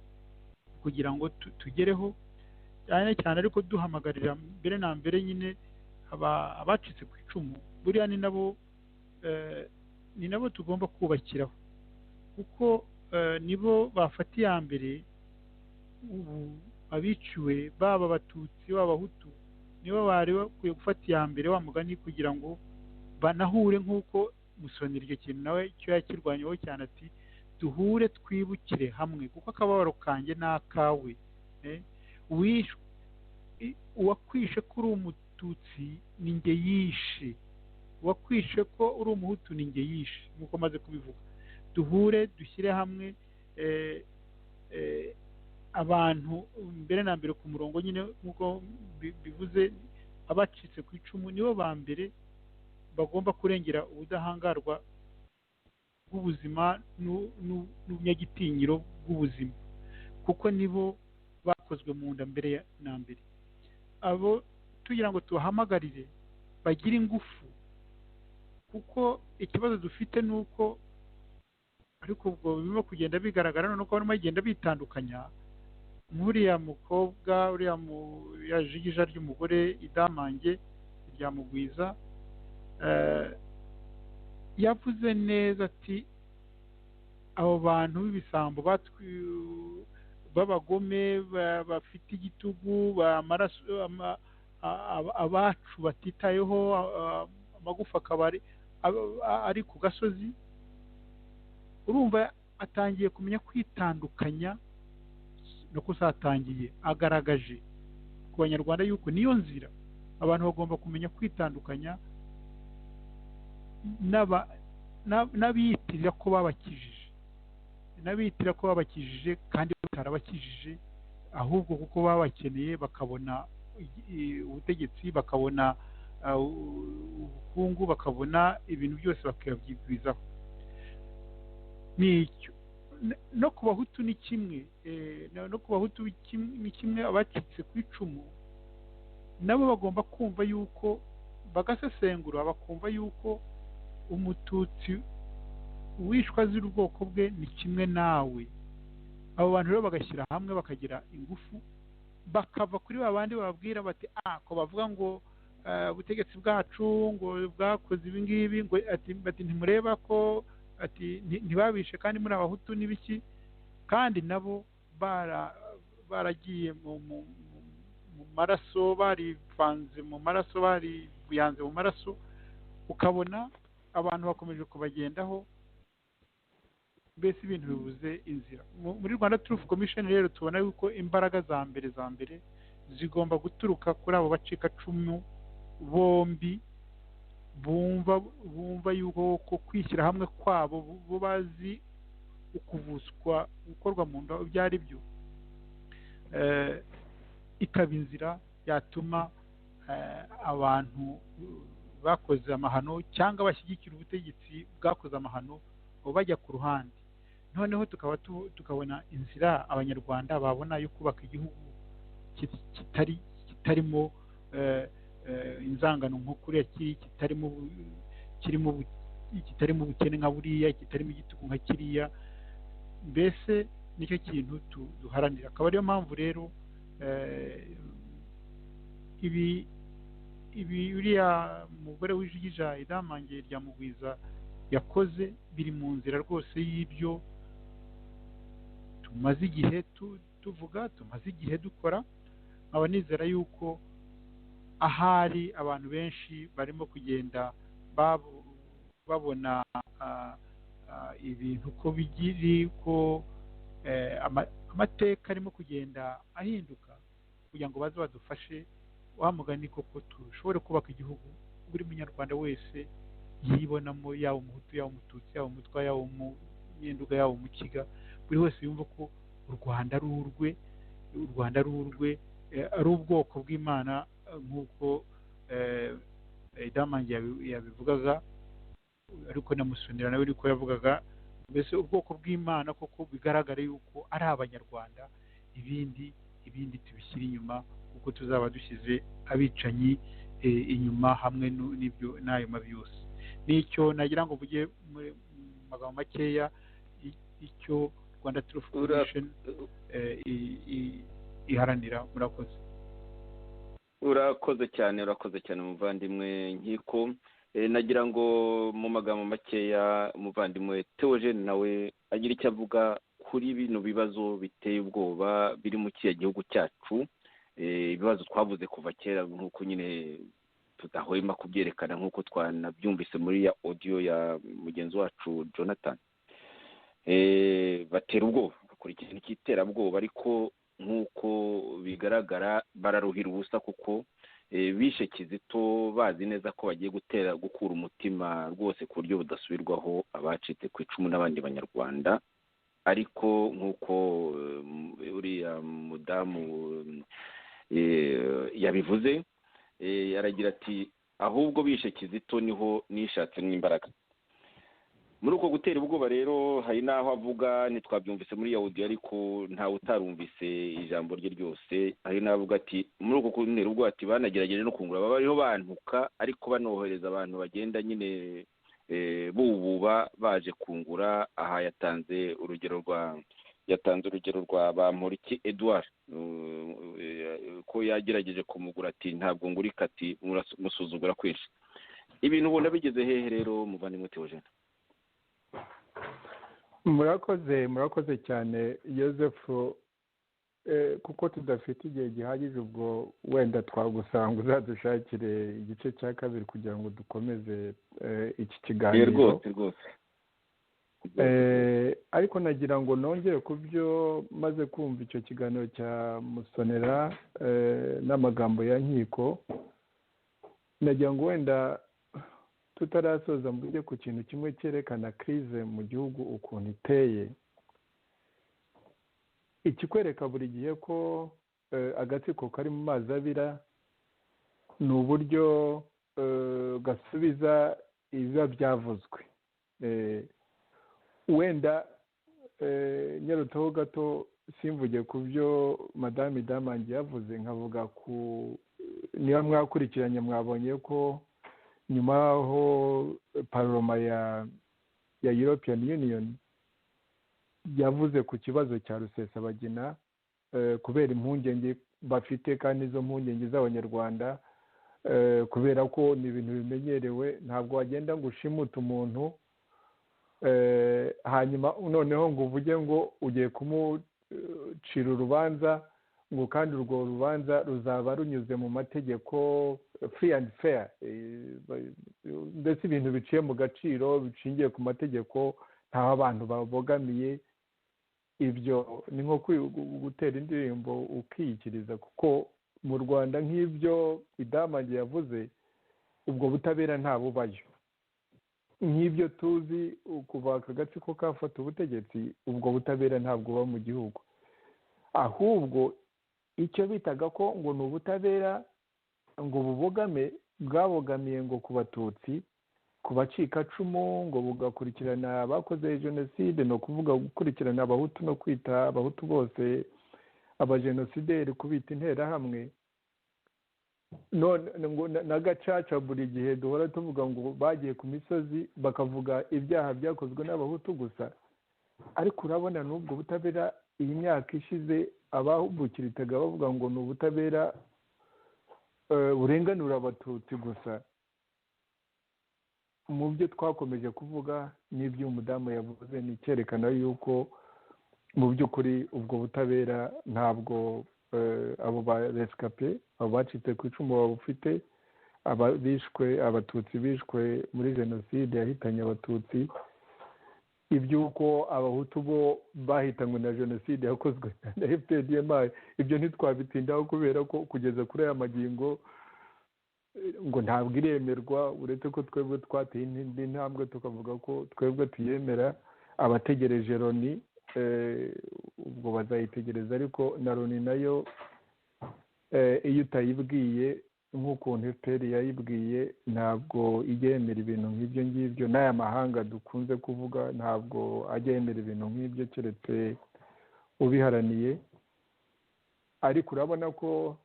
kugira ngo tugereho cyane cyane, ariko duhamagarira mbere na mbere nyine abacitse ku icumu. Buriya ni nabo tugomba kubakiraho, kuko nibo bafata iya mbere. Ubu abiciwe baba abatutsi baba abahutu nibo bari bakwiye gufata iya mbere, wa mugani, kugira ngo banahure, nk'uko Musonera icyo kintu nawe icyo yakirwanyeho cyane, ati duhure twibukire hamwe, kuko akababaro kanjye ni akawe. Uwakwishe ko uri umututsi ni njye yishe, uwakwishe ko uri umuhutu ni njye yishe, nk'uko maze kubivuga. Duhure dushyire hamwe abantu mbere na mbere ku murongo nyine, nk'uko bivuze, abacitse ku icumu nibo ba mbere bagomba kurengera ubudahangarwa bw'ubuzima n'ubunyagitinyiro bw'ubuzima, kuko nibo bakozwe mu nda mbere na mbere. Abo tugira ngo tubahamagarire bagire ingufu, kuko ikibazo dufite ni uko, ariko ubwo birimo kugenda bigaragara noneho ko barimo bagenda bitandukanya. Nk'uriya mukobwa, uriya jigija ry'umugore idamange rya Mugwiza, yavuze neza ati abo bantu b'ibisambo b'abagome bafite igitugu, abacu batitayeho, amagufa akaba ari ku gasozi. Urumva atangiye kumenya kwitandukanya, no kusatangiye agaragaje ku banyarwanda yuko niyo nzira. Abantu bagomba kumenya kwitandukanya n'abiyitirira ko babakijije, kandi batarabakijije, ahubwo kuko babakeneye, bakabona ubutegetsi, bakabona ubukungu, bakabona ibintu byose bakabyigwizaho. Nicyo no ku bahutu ni kimwe, abacitse ku icumu nabo bagomba kumva yuko, bagasesengura bakumva yuko umututsi wishwe azira ubwoko bwe ni kimwe nawe. Abo bantu rero bagashyira hamwe, bakagira ingufu, bakava kuri babandi bababwira bati ko bavuga ngo ubutegetsi bwacu ngo bwakoze ibi ngibi, ngo bati ntimureba ko ati ntibabishe kandi muri abahutu n'ibiki, kandi nabo baragiye mu maraso, barivanze mu maraso, baribuyanze mu maraso. Ukabona abantu bakomeje kubagendaho, mbese ibintu bibuze inzira. Muri Rwanda Truth Commission rero tubona yuko imbaraga za mbere zigomba guturuka kuri abo bacikacumu bombi, bumva yuko kwishyira hamwe kwabo, bo bazi ukuvuswa gukorwa mu nda ibyo ari byo, ikaba inzira yatuma abantu bakoze amahano cyangwa bashyigikira ubutegetsi bwakoze amahano bajya ku ruhande. Noneho tukabona inzira abanyarwanda babona yo kubaka igihugu kitarimo inzangano nko kuriya kirimo kitarimo ubukene nka buriya, kitarimo igitugu nka kiriya. Mbese nicyo kintu duharanira. Akaba ariyo mpamvu rero ibi uriya mugore wijigija idamange rya Mugwiza yakoze biri mu nzira rwose y'ibyo tumaze igihe tuvuga, tumaze igihe dukora. nkaba nizera yuko ahari abantu benshi barimo kugenda babona ibintu ko bigiri ko amateka arimo kugenda ahinduka, kugira ngo baze badufashe wa mugani koko dushobore kubaka igihugu buri munyarwanda wese yibonamo, yaba umuhutu, yaba umututsi, yaba umutwa, yaba umunyenduga, yaba umukiga, buri wese yumva ko u Rwanda ari urwe, u Rwanda ari urwe, ari ubwoko bw'Imana nk'uko Idamange yabivugaga, ariko na Musonera nawe niko yavugaga. Mbese ubwoko bw'Imana koko bigaragara yuko ari abanyarwanda, ibindi tubishyira inyuma, kuko tuzaba dushyize abicanyi inyuma hamwe n'ibyo n'ayo mabi yose. Nicyo nagira ngo mvuge mu magambo makeya icyo Rwanda Truth Commission iharanira. Urakoze cyane muvandimwe Nkiko. Nagira ngo mu magambo makeya umuvandimwe Theogene nawe agira icyo avuga kuri bino bibazo biteye ubwoba biri mu kiya gihugu cyacu, ibibazo twavuze kuva kera nk'uko nyine tudahwema kubyerekana, nk'uko twanabyumvise muri ya audio ya mugenzi wacu Jonathan. Batera ubwoba, bakora ikintu cy'iterabwoba, ariko nk'uko bigaragara bararuhira ubusa, kuko bishe Kizito bazi neza ko bagiye gukura umutima rwose ku buryo budasubirwaho abacitse ku icumu n'abandi banyarwanda. Ariko nk'uko uriya mudamu yabivuze, aragira ati ahubwo bishe Kizito niho nishatsemo imbaraga. Muri uko gutera ubwoba rero hari n'aho avuga, ntitwabyumvise muri audio ariko ntawe utarumvise ijambo rye ryose, hari n'avuga ati muri uko gutera ubwoba ati banagerageje no kungura, bariho bantuka ariko banohereza abantu bagenda nyine bububa baje kungura. Aha yatanze urugero rwa Bamporiki Edouard ko yagerageje kumugura, ati ntabwo ngurika, ati musuzugura kwinshi. Ibintu ubona bigeze hehe rero muvandimwe Theogene? murakoze cyane Joseph, kuko tudafite igihe gihagije, ubwo wenda twagusanga uzadushakire igice cya kabiri kugira ngo dukomeze iki kiganiro. Rwose. Ariko nagira ngo nongere ku byo maze kumva icyo kiganiro cya Musonera n'amagambo ya Nkiko. Nagira ngo wenda tutarasoza mvuge ku kintu kimwe cyerekana crise mu gihugu ukuntu iteye. Ikikwereka buri gihe ko agatsiko kari mu mazi abira ni uburyo gasubiza ibiba byavuzwe. Wenda nyaruteho gato simvuge ku byo Madame Idamange yavuze, nkavuga niba mwakurikiranye mwabonye ko nyuma aho paroma ya European Union yavuze ku kibazo cya Rusesabagina, kubera impungenge bafite, kandi izo mpungenge z'abanyarwanda, kubera ko ni ibintu bimenyerewe, ntabwo wagenda ngo ushimute umuntu hanyuma noneho ngo uvuge ngo ugiye kumucira urubanza, ngo kandi urwo rubanza ruzaba runyuze mu mategeko free and fair, ndetse ibintu biciye mu gaciro bishingiye ku mategeko, ntaho abantu babogamiye. Ibyo ni nko gutera indirimbo ukiyikiriza, kuko mu Rwanda nk'ibyo Idamange yavuze, ubwo butabera ntabubayo. Nk'ibyo tuzi kuva aka gatsiko kafata ubutegetsi, ubwo butabera ntabwo buba mu gihugu. Ahubwo icyo bitaga ko ngo ni ubutabera ngo bwabogamiye ngo ku Batutsi, ku bacikacumu, ngo bugakurikirana abakoze jenoside, no kuvuga gukurikirana Abahutu no kwita Abahutu bose abajenosideri, kubita interahamwe. none na gacaca buri gihe duhora tuvuga ngo bagiye ku misozi bakavuga ibyaha byakozwe n'abahutu gusa, ariko urabona n'ubwo butabera iyi myaka ishize abahubukiritaga bavuga ngo ni ubutabera burenganura abatutsi gusa. Mu byo twakomeje kuvuga n'ibyo umudamu yavuze ni icyerekana yuko mu by'ukuri ubwo butabera ntabwo abo ba rescape abo bacitse ku icumu babufite, bishwe abatutsi bishwe muri jenoside yahitanye abatutsi. Iby'uko abahutu bo bahitanywe na jenoside yakozwe na FPDMI ibyo ntitwabitindaho kubera ko kugeza kuri aya magingo ngo ntabwo iremerwa, uretse ko twebwe twateye indi ntambwe tukavuga ko twebwe tuyemera. Abategereje Loni ubwo bazayitegereza, ariko na Loni nayo iyo utayibwiye nk'ukuntu FPR yayibwiye ntabwo ijya yemera ibintu nk'ibyo ngibyo. n'aya mahanga dukunze kuvuga ntabwo ajya yemera ibintu nk'ibyo keretse ubiharaniye. ariko urabona ko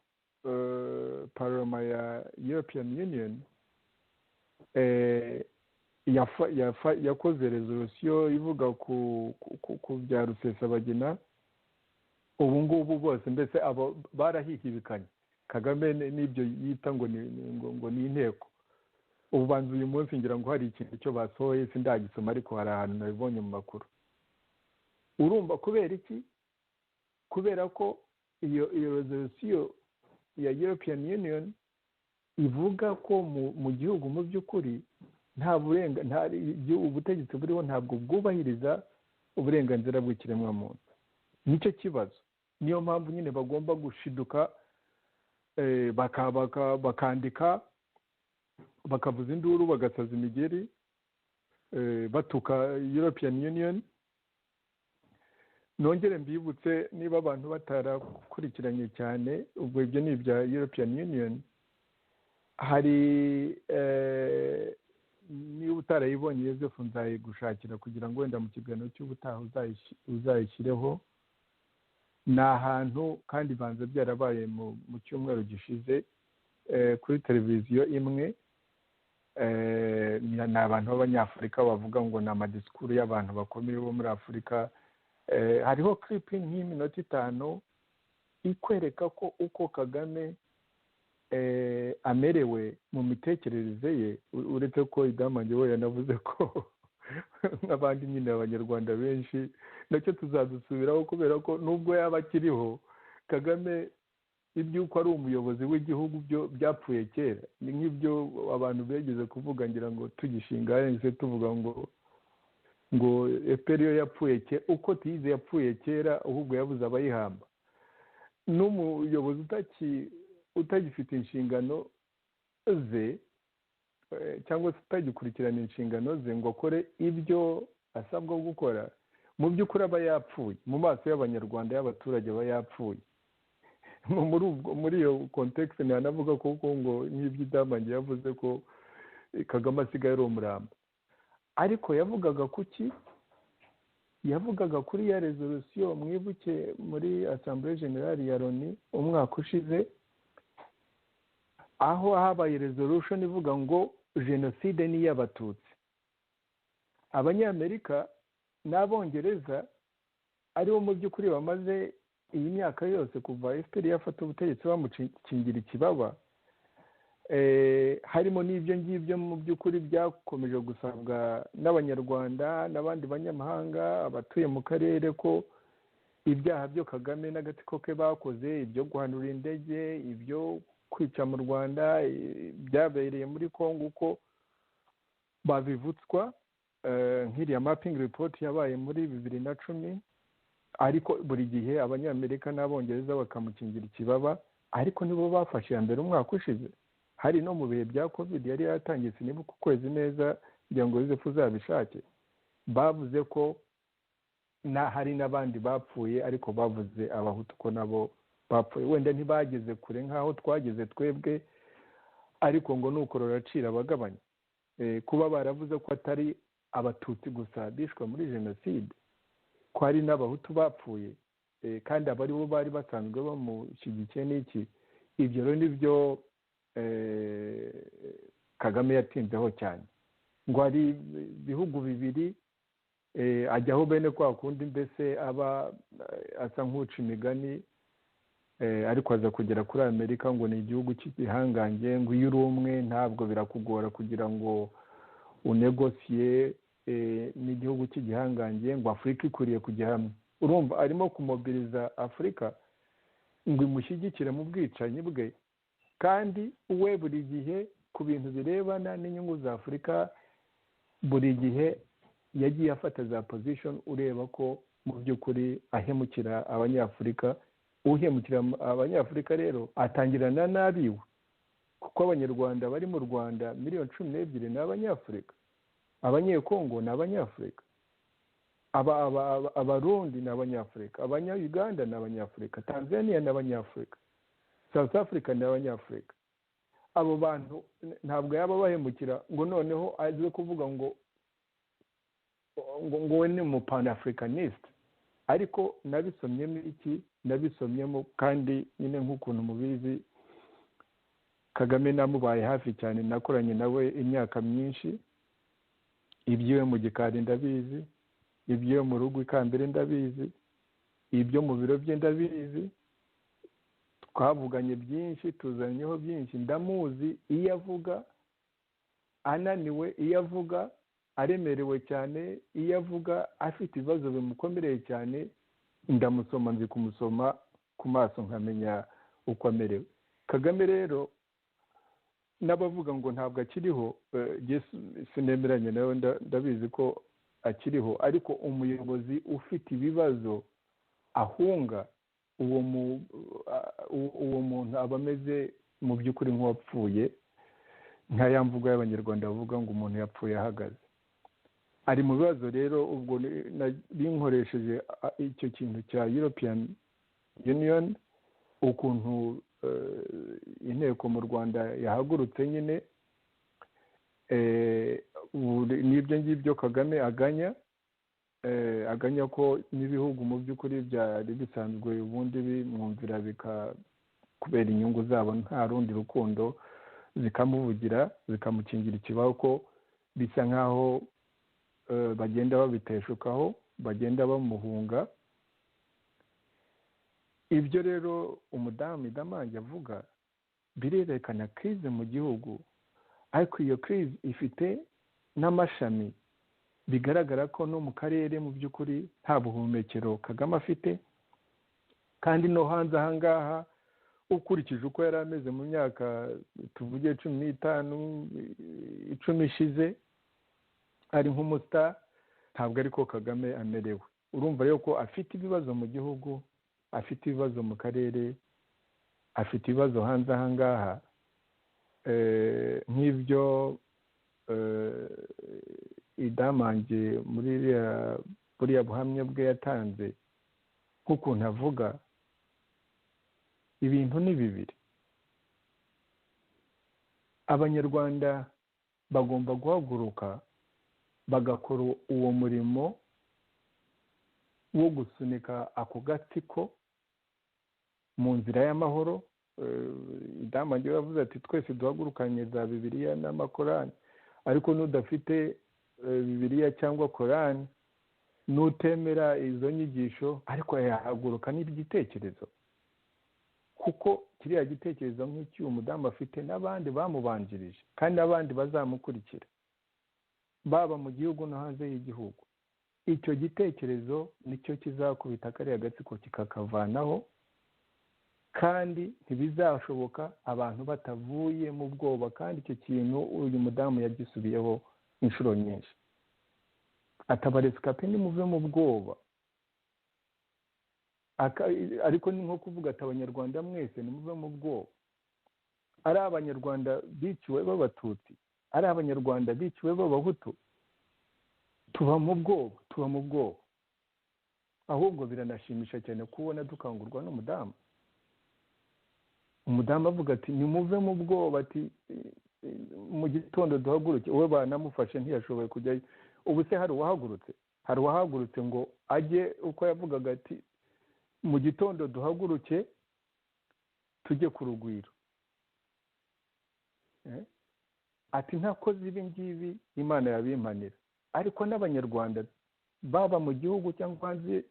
paroma ya European Union yakoze resolution ivuga ku bya Rusesabagina. ubu ngubu bose mbese abo barahihibikanye. Kagame n'ibyo yita ngo ni inteko. ubu banza uyu munsi ngira ngo hari ikintu cyo basohoye sindagisoma, ariko hari ahantu nabibonye mu makuru. urumva kubera iki? kubera ko iyo resolution ya European Union ivuga ko mu gihugu mu by'ukuri ubutegetsi buriho ntabwo bwubahiriza uburenganzira bw'ikiremwamuntu. nicyo kibazo. niyo mpamvu nyine bagomba gushiduka bakandika, bakavuza induru, bagasaza imigeri, batuka European Union. nongere mbibutse niba abantu batarakurikiranye cyane, ubwo ibyo ni ibya European Union. hari niba utarayibonye Yozefu nzayigushakira kugira ngo wenda mu kiganiro cy'ubutaha uzayishyireho. ni ahantu kandi banza byarabaye mu cyumweru gishize kuri televiziyo imwe. ni abantu b'abanyafurika bavuga ngo ni amadisikuru y'abantu bakomeye bo muri Afurika. hariho clip nk'iminota 5 ikwereka ko uko Kagame amerewe mu mitekerereze ye, uretse ko idamange we yanavuze ko n'abandi nyine abanyarwanda benshi nacyo tuzadusubiraho, kubera ko nubwo yaba akiriho Kagame iby'uko ari umuyobozi w'igihugu byo byapfuye kera. ni nk'ibyo abantu begeze kuvuga, ngira ngo tugishinga yahise tuvuga ngo FPR yo yapfuye kera. uko tize yapfuye kera, ahubwo yabuze abayihamba. n'umuyobozi utagifite inshingano ze cyangwa se utagikurikirana inshingano ze ngo akore ibyo asabwa gukora, mu by'ukuri aba yapfuye mu maso y'abanyarwanda, y'abaturage aba yapfuye. muri iyo context ntanavuga kuko ngo nk'ibyo idamange yavuze ko Kagame asigaye ari umurambo. ariko yavugaga kuki? yavugaga kuri ya resolution mwibuke muri Assemblée Générale ya Loni umwaka ushize, aho habaye resolution ivuga ngo jenoside ni y'abatutsi. abanyamerika n'abongereza aribo mu by'ukuri bamaze iyi myaka yose kuva FPR yafata ubutegetsi bamukingira ikibaba. harimo n'ibyo ngibyo mu by'ukuri byakomeje gusabwa n'abanyarwanda n'abandi banyamahanga abatuye mu karere, ko ibyaha byo Kagame n'agatsiko ke bakoze, ibyo guhanura indege, ibyo kwica mu Rwanda, byabereye muri Kongo, uko babivutswa. nk'iriya mapping report yabaye muri 2010. ariko buri gihe abanyamerika n'abongereza bakamukingira ikibaba, ariko nibo bafashe ya mbere umwaka ushize. hari no mu bihe bya covid yari yatangiye, sinibuka ukwezi neza kugira ngo Yozefu uzabishake. bavuze ko hari n'abandi bapfuye, ariko bavuze abahutu ko nabo bapfuye. wenda ntibageze kure nk'aho twageze twebwe, ariko ngo nuko ruracira abagabanya. kuba baravuze ko atari abatutsi gusa bishwe muri jenoside, ko hari n'abahutu bapfuye, kandi abari bo bari basanzwe bamushyigikiye n'iki. ibyo rero nibyo Kagame yatinzeho cyane, ngo hari ibihugu bibiri ajyaho bene kwa kundi mbese aba asa nk'uca imigani, ariko aza kugera kuri Amerika ngo ni igihugu cy'igihangange, ngo iyo uri umwe ntabwo birakugora kugira ngo unegosiye n'igihugu cy'igihangange, ngo Afurika ikwiriye kujya hamwe. Urumva arimo kumobiriza Afurika ngo imushyigikire mu bwicanyi bwe, kandi we buri gihe ku bintu birebana n'inyungu za Afurika buri gihe yagiye afata za position, ureba ko mu by'ukuri ahemukira Abanyafurika. Uhemukira Abanyafurika rero atangirana n'abiwe, kuko Abanyarwanda bari mu Rwanda miliyoni 12 ni Abanyafurika, Abanyekongo ni Abanyafurika, Abarundi ni Abanyafurika, Abanya-Uganda ni Abanyafurika, Tanzania ni Abanyafurika, South Africa ni Abanyafurika. Abo bantu ntabwo yaba bahemukira ngo noneho aze kuvuga ngo we ni mu Pan-Africanist. Ariko nabisomyemo iki, nabisomyemo kandi nyine nk'ukuntu mubizi Kagame namubaye hafi cyane, nakoranye nawe imyaka myinshi, ibyo mu gikari ndabizi, ibyo mu rugo ikambere ndabizi, ibyo mu biro bye ndabizi, twavuganye byinshi, tuzanyeho byinshi, ndamuzi iyo avuga ananiwe, iyo avuga aremerewe cyane, iyo avuga afite ibibazo bimukomereye cyane, ndamusoma, nzi kumusoma ku maso nkamenya uko amerewe. Kagame rero n'abavuga ngo ntabwo akiriho, sinemeranye nawe, ndabizi ko akiriho, ariko umuyobozi ufite ibibazo ahunga, uwo muntu aba ameze mu by'ukuri nk'uwapfuye, nka ya mvugo y'Abanyarwanda bavuga ngo umuntu yapfuye ahagaze. Ari mu bibazo rero, ubwo binkoresheje icyo kintu cya European Union, ukuntu inteko mu Rwanda yahagurutse nyine, n'ibyo ngibyo Kagame aganya ko n'ibihugu mu by'ukuri byari bisanzwe ubundi bimwumvira kubera inyungu zabo nta rundi rukundo, zikamuvugira zikamukingira ikibaho, ko bisa nk'aho bagenda babiteshukaho, bagenda bamuhunga. Ibyo rero umudamu Idamange avuga birerekana crise mu gihugu, ariko iyo crise ifite n'amashami, bigaragara ko no mu karere mu by'ukuri nta buhumekero Kagame afite, kandi no hanze aha ngaha ukurikije uko yari ameze mu myaka tuvuge 15 10 ishize, ari nk'umustar, ntabwo ariko Kagame amerewe. Urumva rero ko afite ibibazo mu gihugu, afite ibibazo mu karere, afite ibibazo hanze aha ngaha, nk'ibyo Idamange muri buriya buhamya bwe yatanze, nk'ukuntu avuga ibintu ni bibiri. Abanyarwanda bagomba guhaguruka bagakora uwo murimo wo gusunika ako gatsiko mu nzira y'amahoro. Idamange yavuze ati twese duhagurukanye za Bibiliya n'amakorani, ariko n'udafite Bibiliya cyangwa Korani, n'utemera izo nyigisho, ariko yahaguruka n'igitekerezo, kuko kiriya gitekerezo nk'icyo umudamu afite n'abandi bamubanjirije kandi n'abandi bazamukurikira, baba mu gihugu no hanze y'igihugu. Icyo gitekerezo nicyo kizakubita kariya gatsiko kikakavanaho, kandi ntibizashoboka abantu batavuye mu bwoba. Kandi icyo kintu uyu mudamu yagisubiyeho inshuro nyinshi, atabaresikape nimuve mu bwoba, ariko ni nko kuvuga ati Abanyarwanda mwese nimuve mu bwoba. Ari Abanyarwanda biciwe b'Abatutsi, ari Abanyarwanda biciwe b'Abahutu, tuba mu bwoba. Ahubwo biranashimisha cyane kubona dukangurwa n'umudamu. Umudamu avuga ati nimuve mu bwoba, ati mu gitondo duhaguruke. Uwe banamufashe ntiyashoboye kujyayo. Ubu se hari uwahagurutse ngo ajye, uko yavugaga ati mu gitondo duhaguruke tujye ku rugwiro. ati ntakoze ibi ngibi imana yabimpanira. Ariko n'abanyarwanda baba mu gihugu cyangwa hanze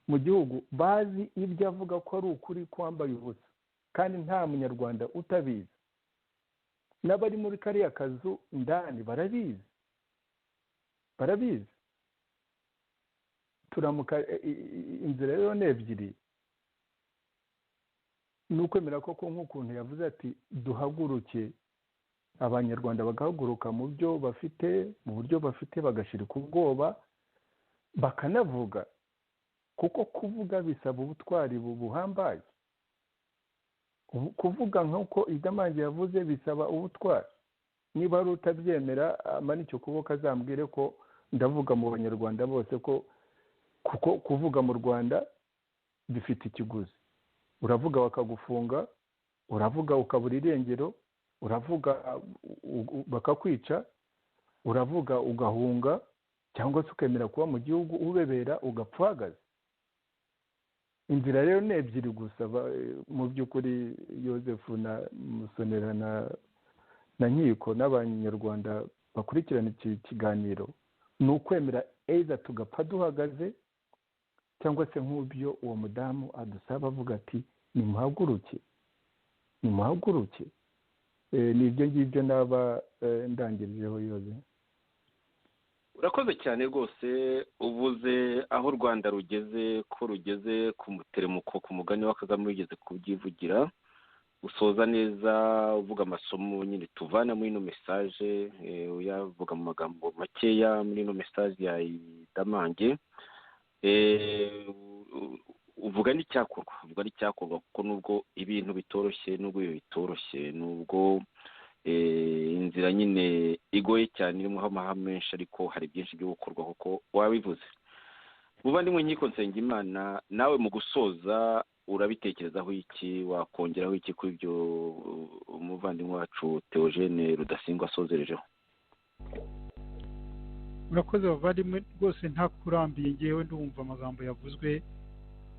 mu gihugu bazi ibyo avuga ko ari ukuri kwambaye ubusa, kandi nta munyarwanda utabizi. N'abari muri kariya kazu ndani barabizi. Turamuka inzira rero ni ebyiri. Ni ukwemera koko nk'ukuntu yavuze ati duhaguruke, abanyarwanda bagahaguruka mu byo bafite, mu buryo bafite, bagashirika ubwoba bakanavuga, kuko kuvuga bisaba ubutwari buhambaye. Kuvuga nk'uko Idamange yavuze bisaba ubutwari. Niba ari utabyemera amanike ukuboko azambwire ko ndavuga mu banyarwanda bose ko kuko kuvuga mu Rwanda bifite ikiguzi. Uravuga bakagufunga, uravuga ukabura irengero, uravuga bakakwica, uravuga ugahunga, cyangwa se ukemera kuba mu gihugu ubebera ugapfagaza. Inzira rero ni ebyiri gusa mu by'ukuri. Yozefu na Musonera na Nkiko n'abanyarwanda bakurikirana iki kiganiro, ni ukwemera either tugapfa duhagaze, cyangwa se nk'ubyo uwo mudamu adusaba avuga ati nimuhaguruke. Ni ibyo ngibyo naba ndangirijeho yoze. Urakoze cyane rwose. Uvuze aho u Rwanda rugeze, ko rugeze ku muteremuko, ku mugani wa Kagame wigeze kubyivugira. Usoza neza uvuga amasomo nyine tuvana muri ino message, uyavuga mu magambo makeya muri ino message ya Idamange. Uvuga n'icyakorwa kuko nubwo ibintu bitoroshye, nubwo inzira nyine igoye cyane, irimo amahame menshi, ariko hari byinshi byo gukorwa kuko wabivuze. Muvandimwe Nkiko Nsengimana, nawe mu gusoza urabitekerezaho iki, wakongeraho iki kuri ibyo umuvandimwe wacu Theogene Rudasingwa asozerejeho? Murakoze bavandimwe, rwose ntakurambiye ngewe ndumva amagambo yavuzwe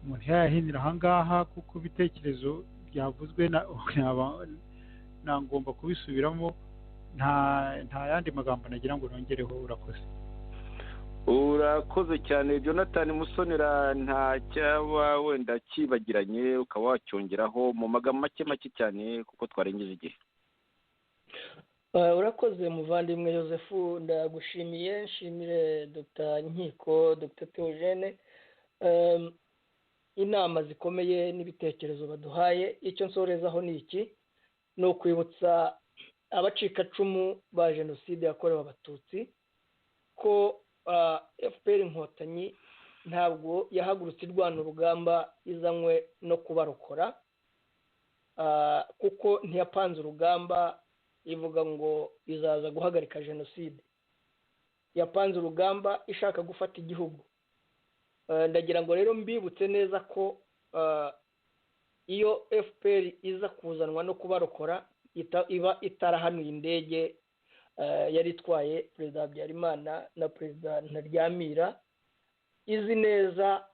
umuntu yayahinira ahangaha, kuko ibitekerezo byavuzwe ngomba kubisubiramo, nta yandi magambo nagira ngo nongereho. Urakoze cyane Jonathan Musonera. Nta cyaba wenda kibagiranye ukaba wacyongeraho mu magambo make cyane kuko twarengeje igihe? Urakoze muvandimwe Yozefu, ndagushimiye. Nshimire Dr. Nkiko, Dr. Theogene, inama zikomeye n'ibitekerezo baduhaye. Icyo nsorezaho ni iki: ni ukwibutsa abacikacumu ba jenoside yakorewe abatutsi ko FPR Inkotanyi ntabwo yahagurutse irwana urugamba izanywe no kubarokora, kuko ntiyapanze urugamba ivuga ngo izaza guhagarika jenoside. Yapanze urugamba ishaka gufata igihugu. Ndagira ngo rero mbibutse neza ko iyo FPR iza kuzanwa no kubarokora iba itarahanuye indege yari itwaye Perezida Habyarimana na Perezida Ntaryamira, izi neza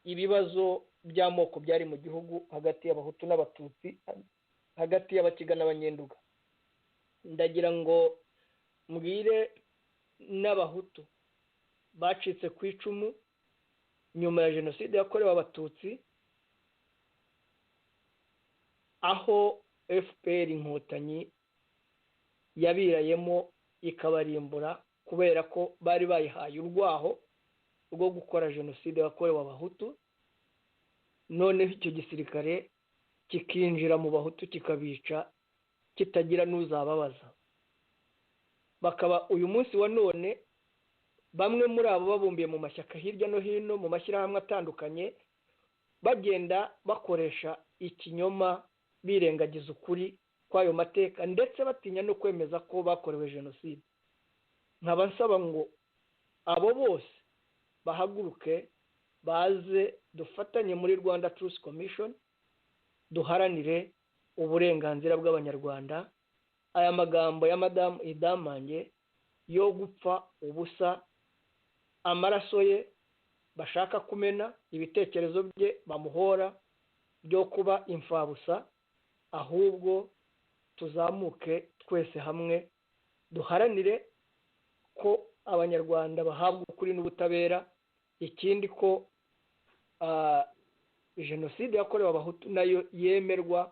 ibibazo by'amoko byari mu gihugu hagati y'abahutu n'abatutsi, hagati y'abakiga n'abanyenduga. Ndagira ngo mbwire n'abahutu bacitse ku icumu nyuma ya jenoside yakorewe abatutsi, aho FPR Inkotanyi yabirayemo ikabarimbura kubera ko bari bayihaye urwaho rwo gukora jenoside yakorewe abahutu. Noneho icyo gisirikare kikinjira mu bahutu kikabica kitagira n'uzababaza. Bakaba uyu munsi wa none bamwe muri abo babumbiye mu mashyaka hirya no hino mu mashyirahamwe atandukanye, bagenda bakoresha ikinyoma, birengagiza ukuri kw'ayo mateka, ndetse batinya no kwemeza ko bakorewe jenoside. Nkaba nsaba ngo abo bose bahaguruke, baze dufatanye muri Rwanda Truth Commission, duharanire uburenganzira bw'abanyarwanda. Aya magambo ya Madamu Idamange yo gupfa ubusa amaraso ye bashaka kumena, ibitekerezo bye bamuhora byo kuba imfabusa, ahubwo tuzamuke twese hamwe duharanire ko abanyarwanda bahabwa ukuri n'ubutabera. Ikindi ko jenoside yakorewe abahutu nayo yemerwa,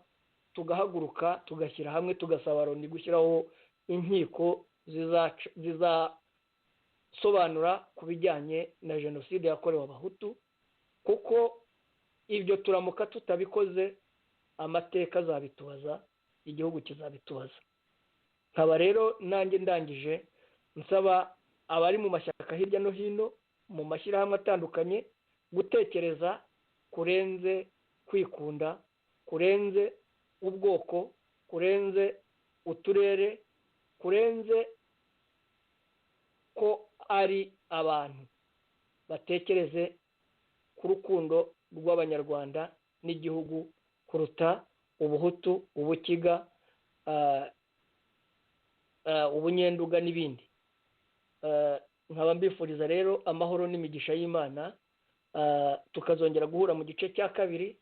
tugahaguruka tugashyira hamwe tugasaba Loni gushyiraho inkiko zizasobanura ku bijyanye na jenoside yakorewe abahutu, kuko ibyo turamuka tutabikoze amateka azabitubaza, igihugu kizabitubaza. nkaba rero nanjye ndangije nsaba abari mu mashyaka hirya no hino mu mashyirahamwe atandukanye gutekereza kurenze kwikunda, kurenze ubwoko, kurenze uturere, kurenze ko ari abantu, batekereze ku rukundo rw'abanyarwanda n'igihugu kuruta ubuhutu, ubukiga, ubunyenduga n'ibindi. nkaba mbifuriza rero amahoro n'imigisha y'Imana, tukazongera guhura mu gice cya kabiri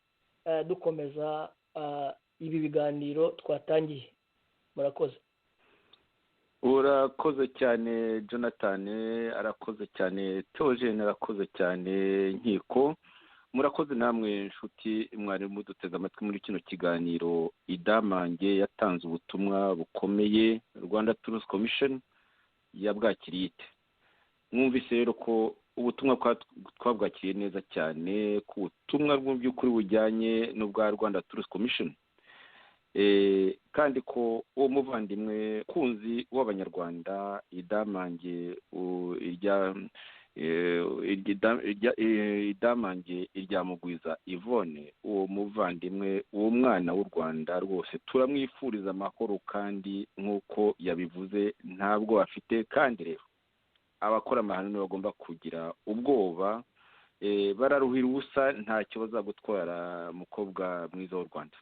dukomeza ibi biganiro twatangiye. Murakoze. urakoze cyane Jonathan, arakoze cyane Theogene, arakoze cyane Nkiko. Murakoze namwe inshuti mwari muduteze amatwi muri kino kiganiro. Idamange yatanze ubutumwa bukomeye, Rwanda Truth Commission yabwakiriye ite? Mwumvise rero ko ubutumwa twabwakiriye neza cyane, ku butumwa mu by'ukuri bujyanye n'ubwa Rwanda Truth Commission, kandi ko uwo muvandimwe kunzi w'abanyarwanda Idamange Idamange Iryamugwiza Yvonne, uwo muvandimwe, uwo mwana w'u Rwanda rwose turamwifuriza amahoro, kandi nk'uko yabivuze ntabwo afite. kandi rero abakora amahano bagomba kugira ubwoba, bararuhira ubusa, ntacyo bazagutwara mukobwa mwiza w'u Rwanda.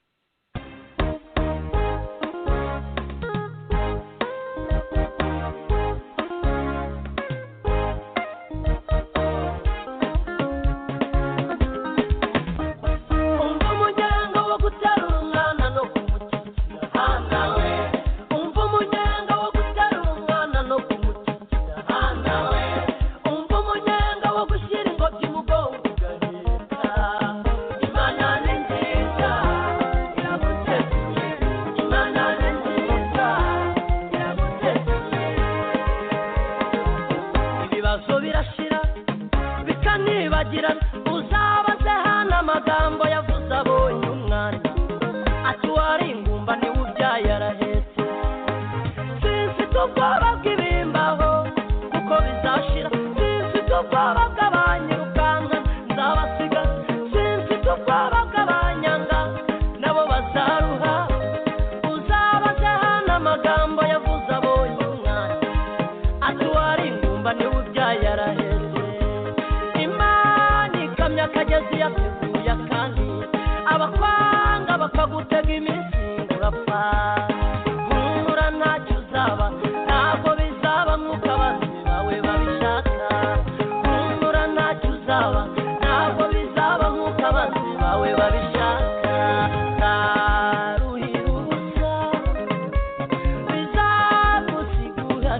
Bizagusigura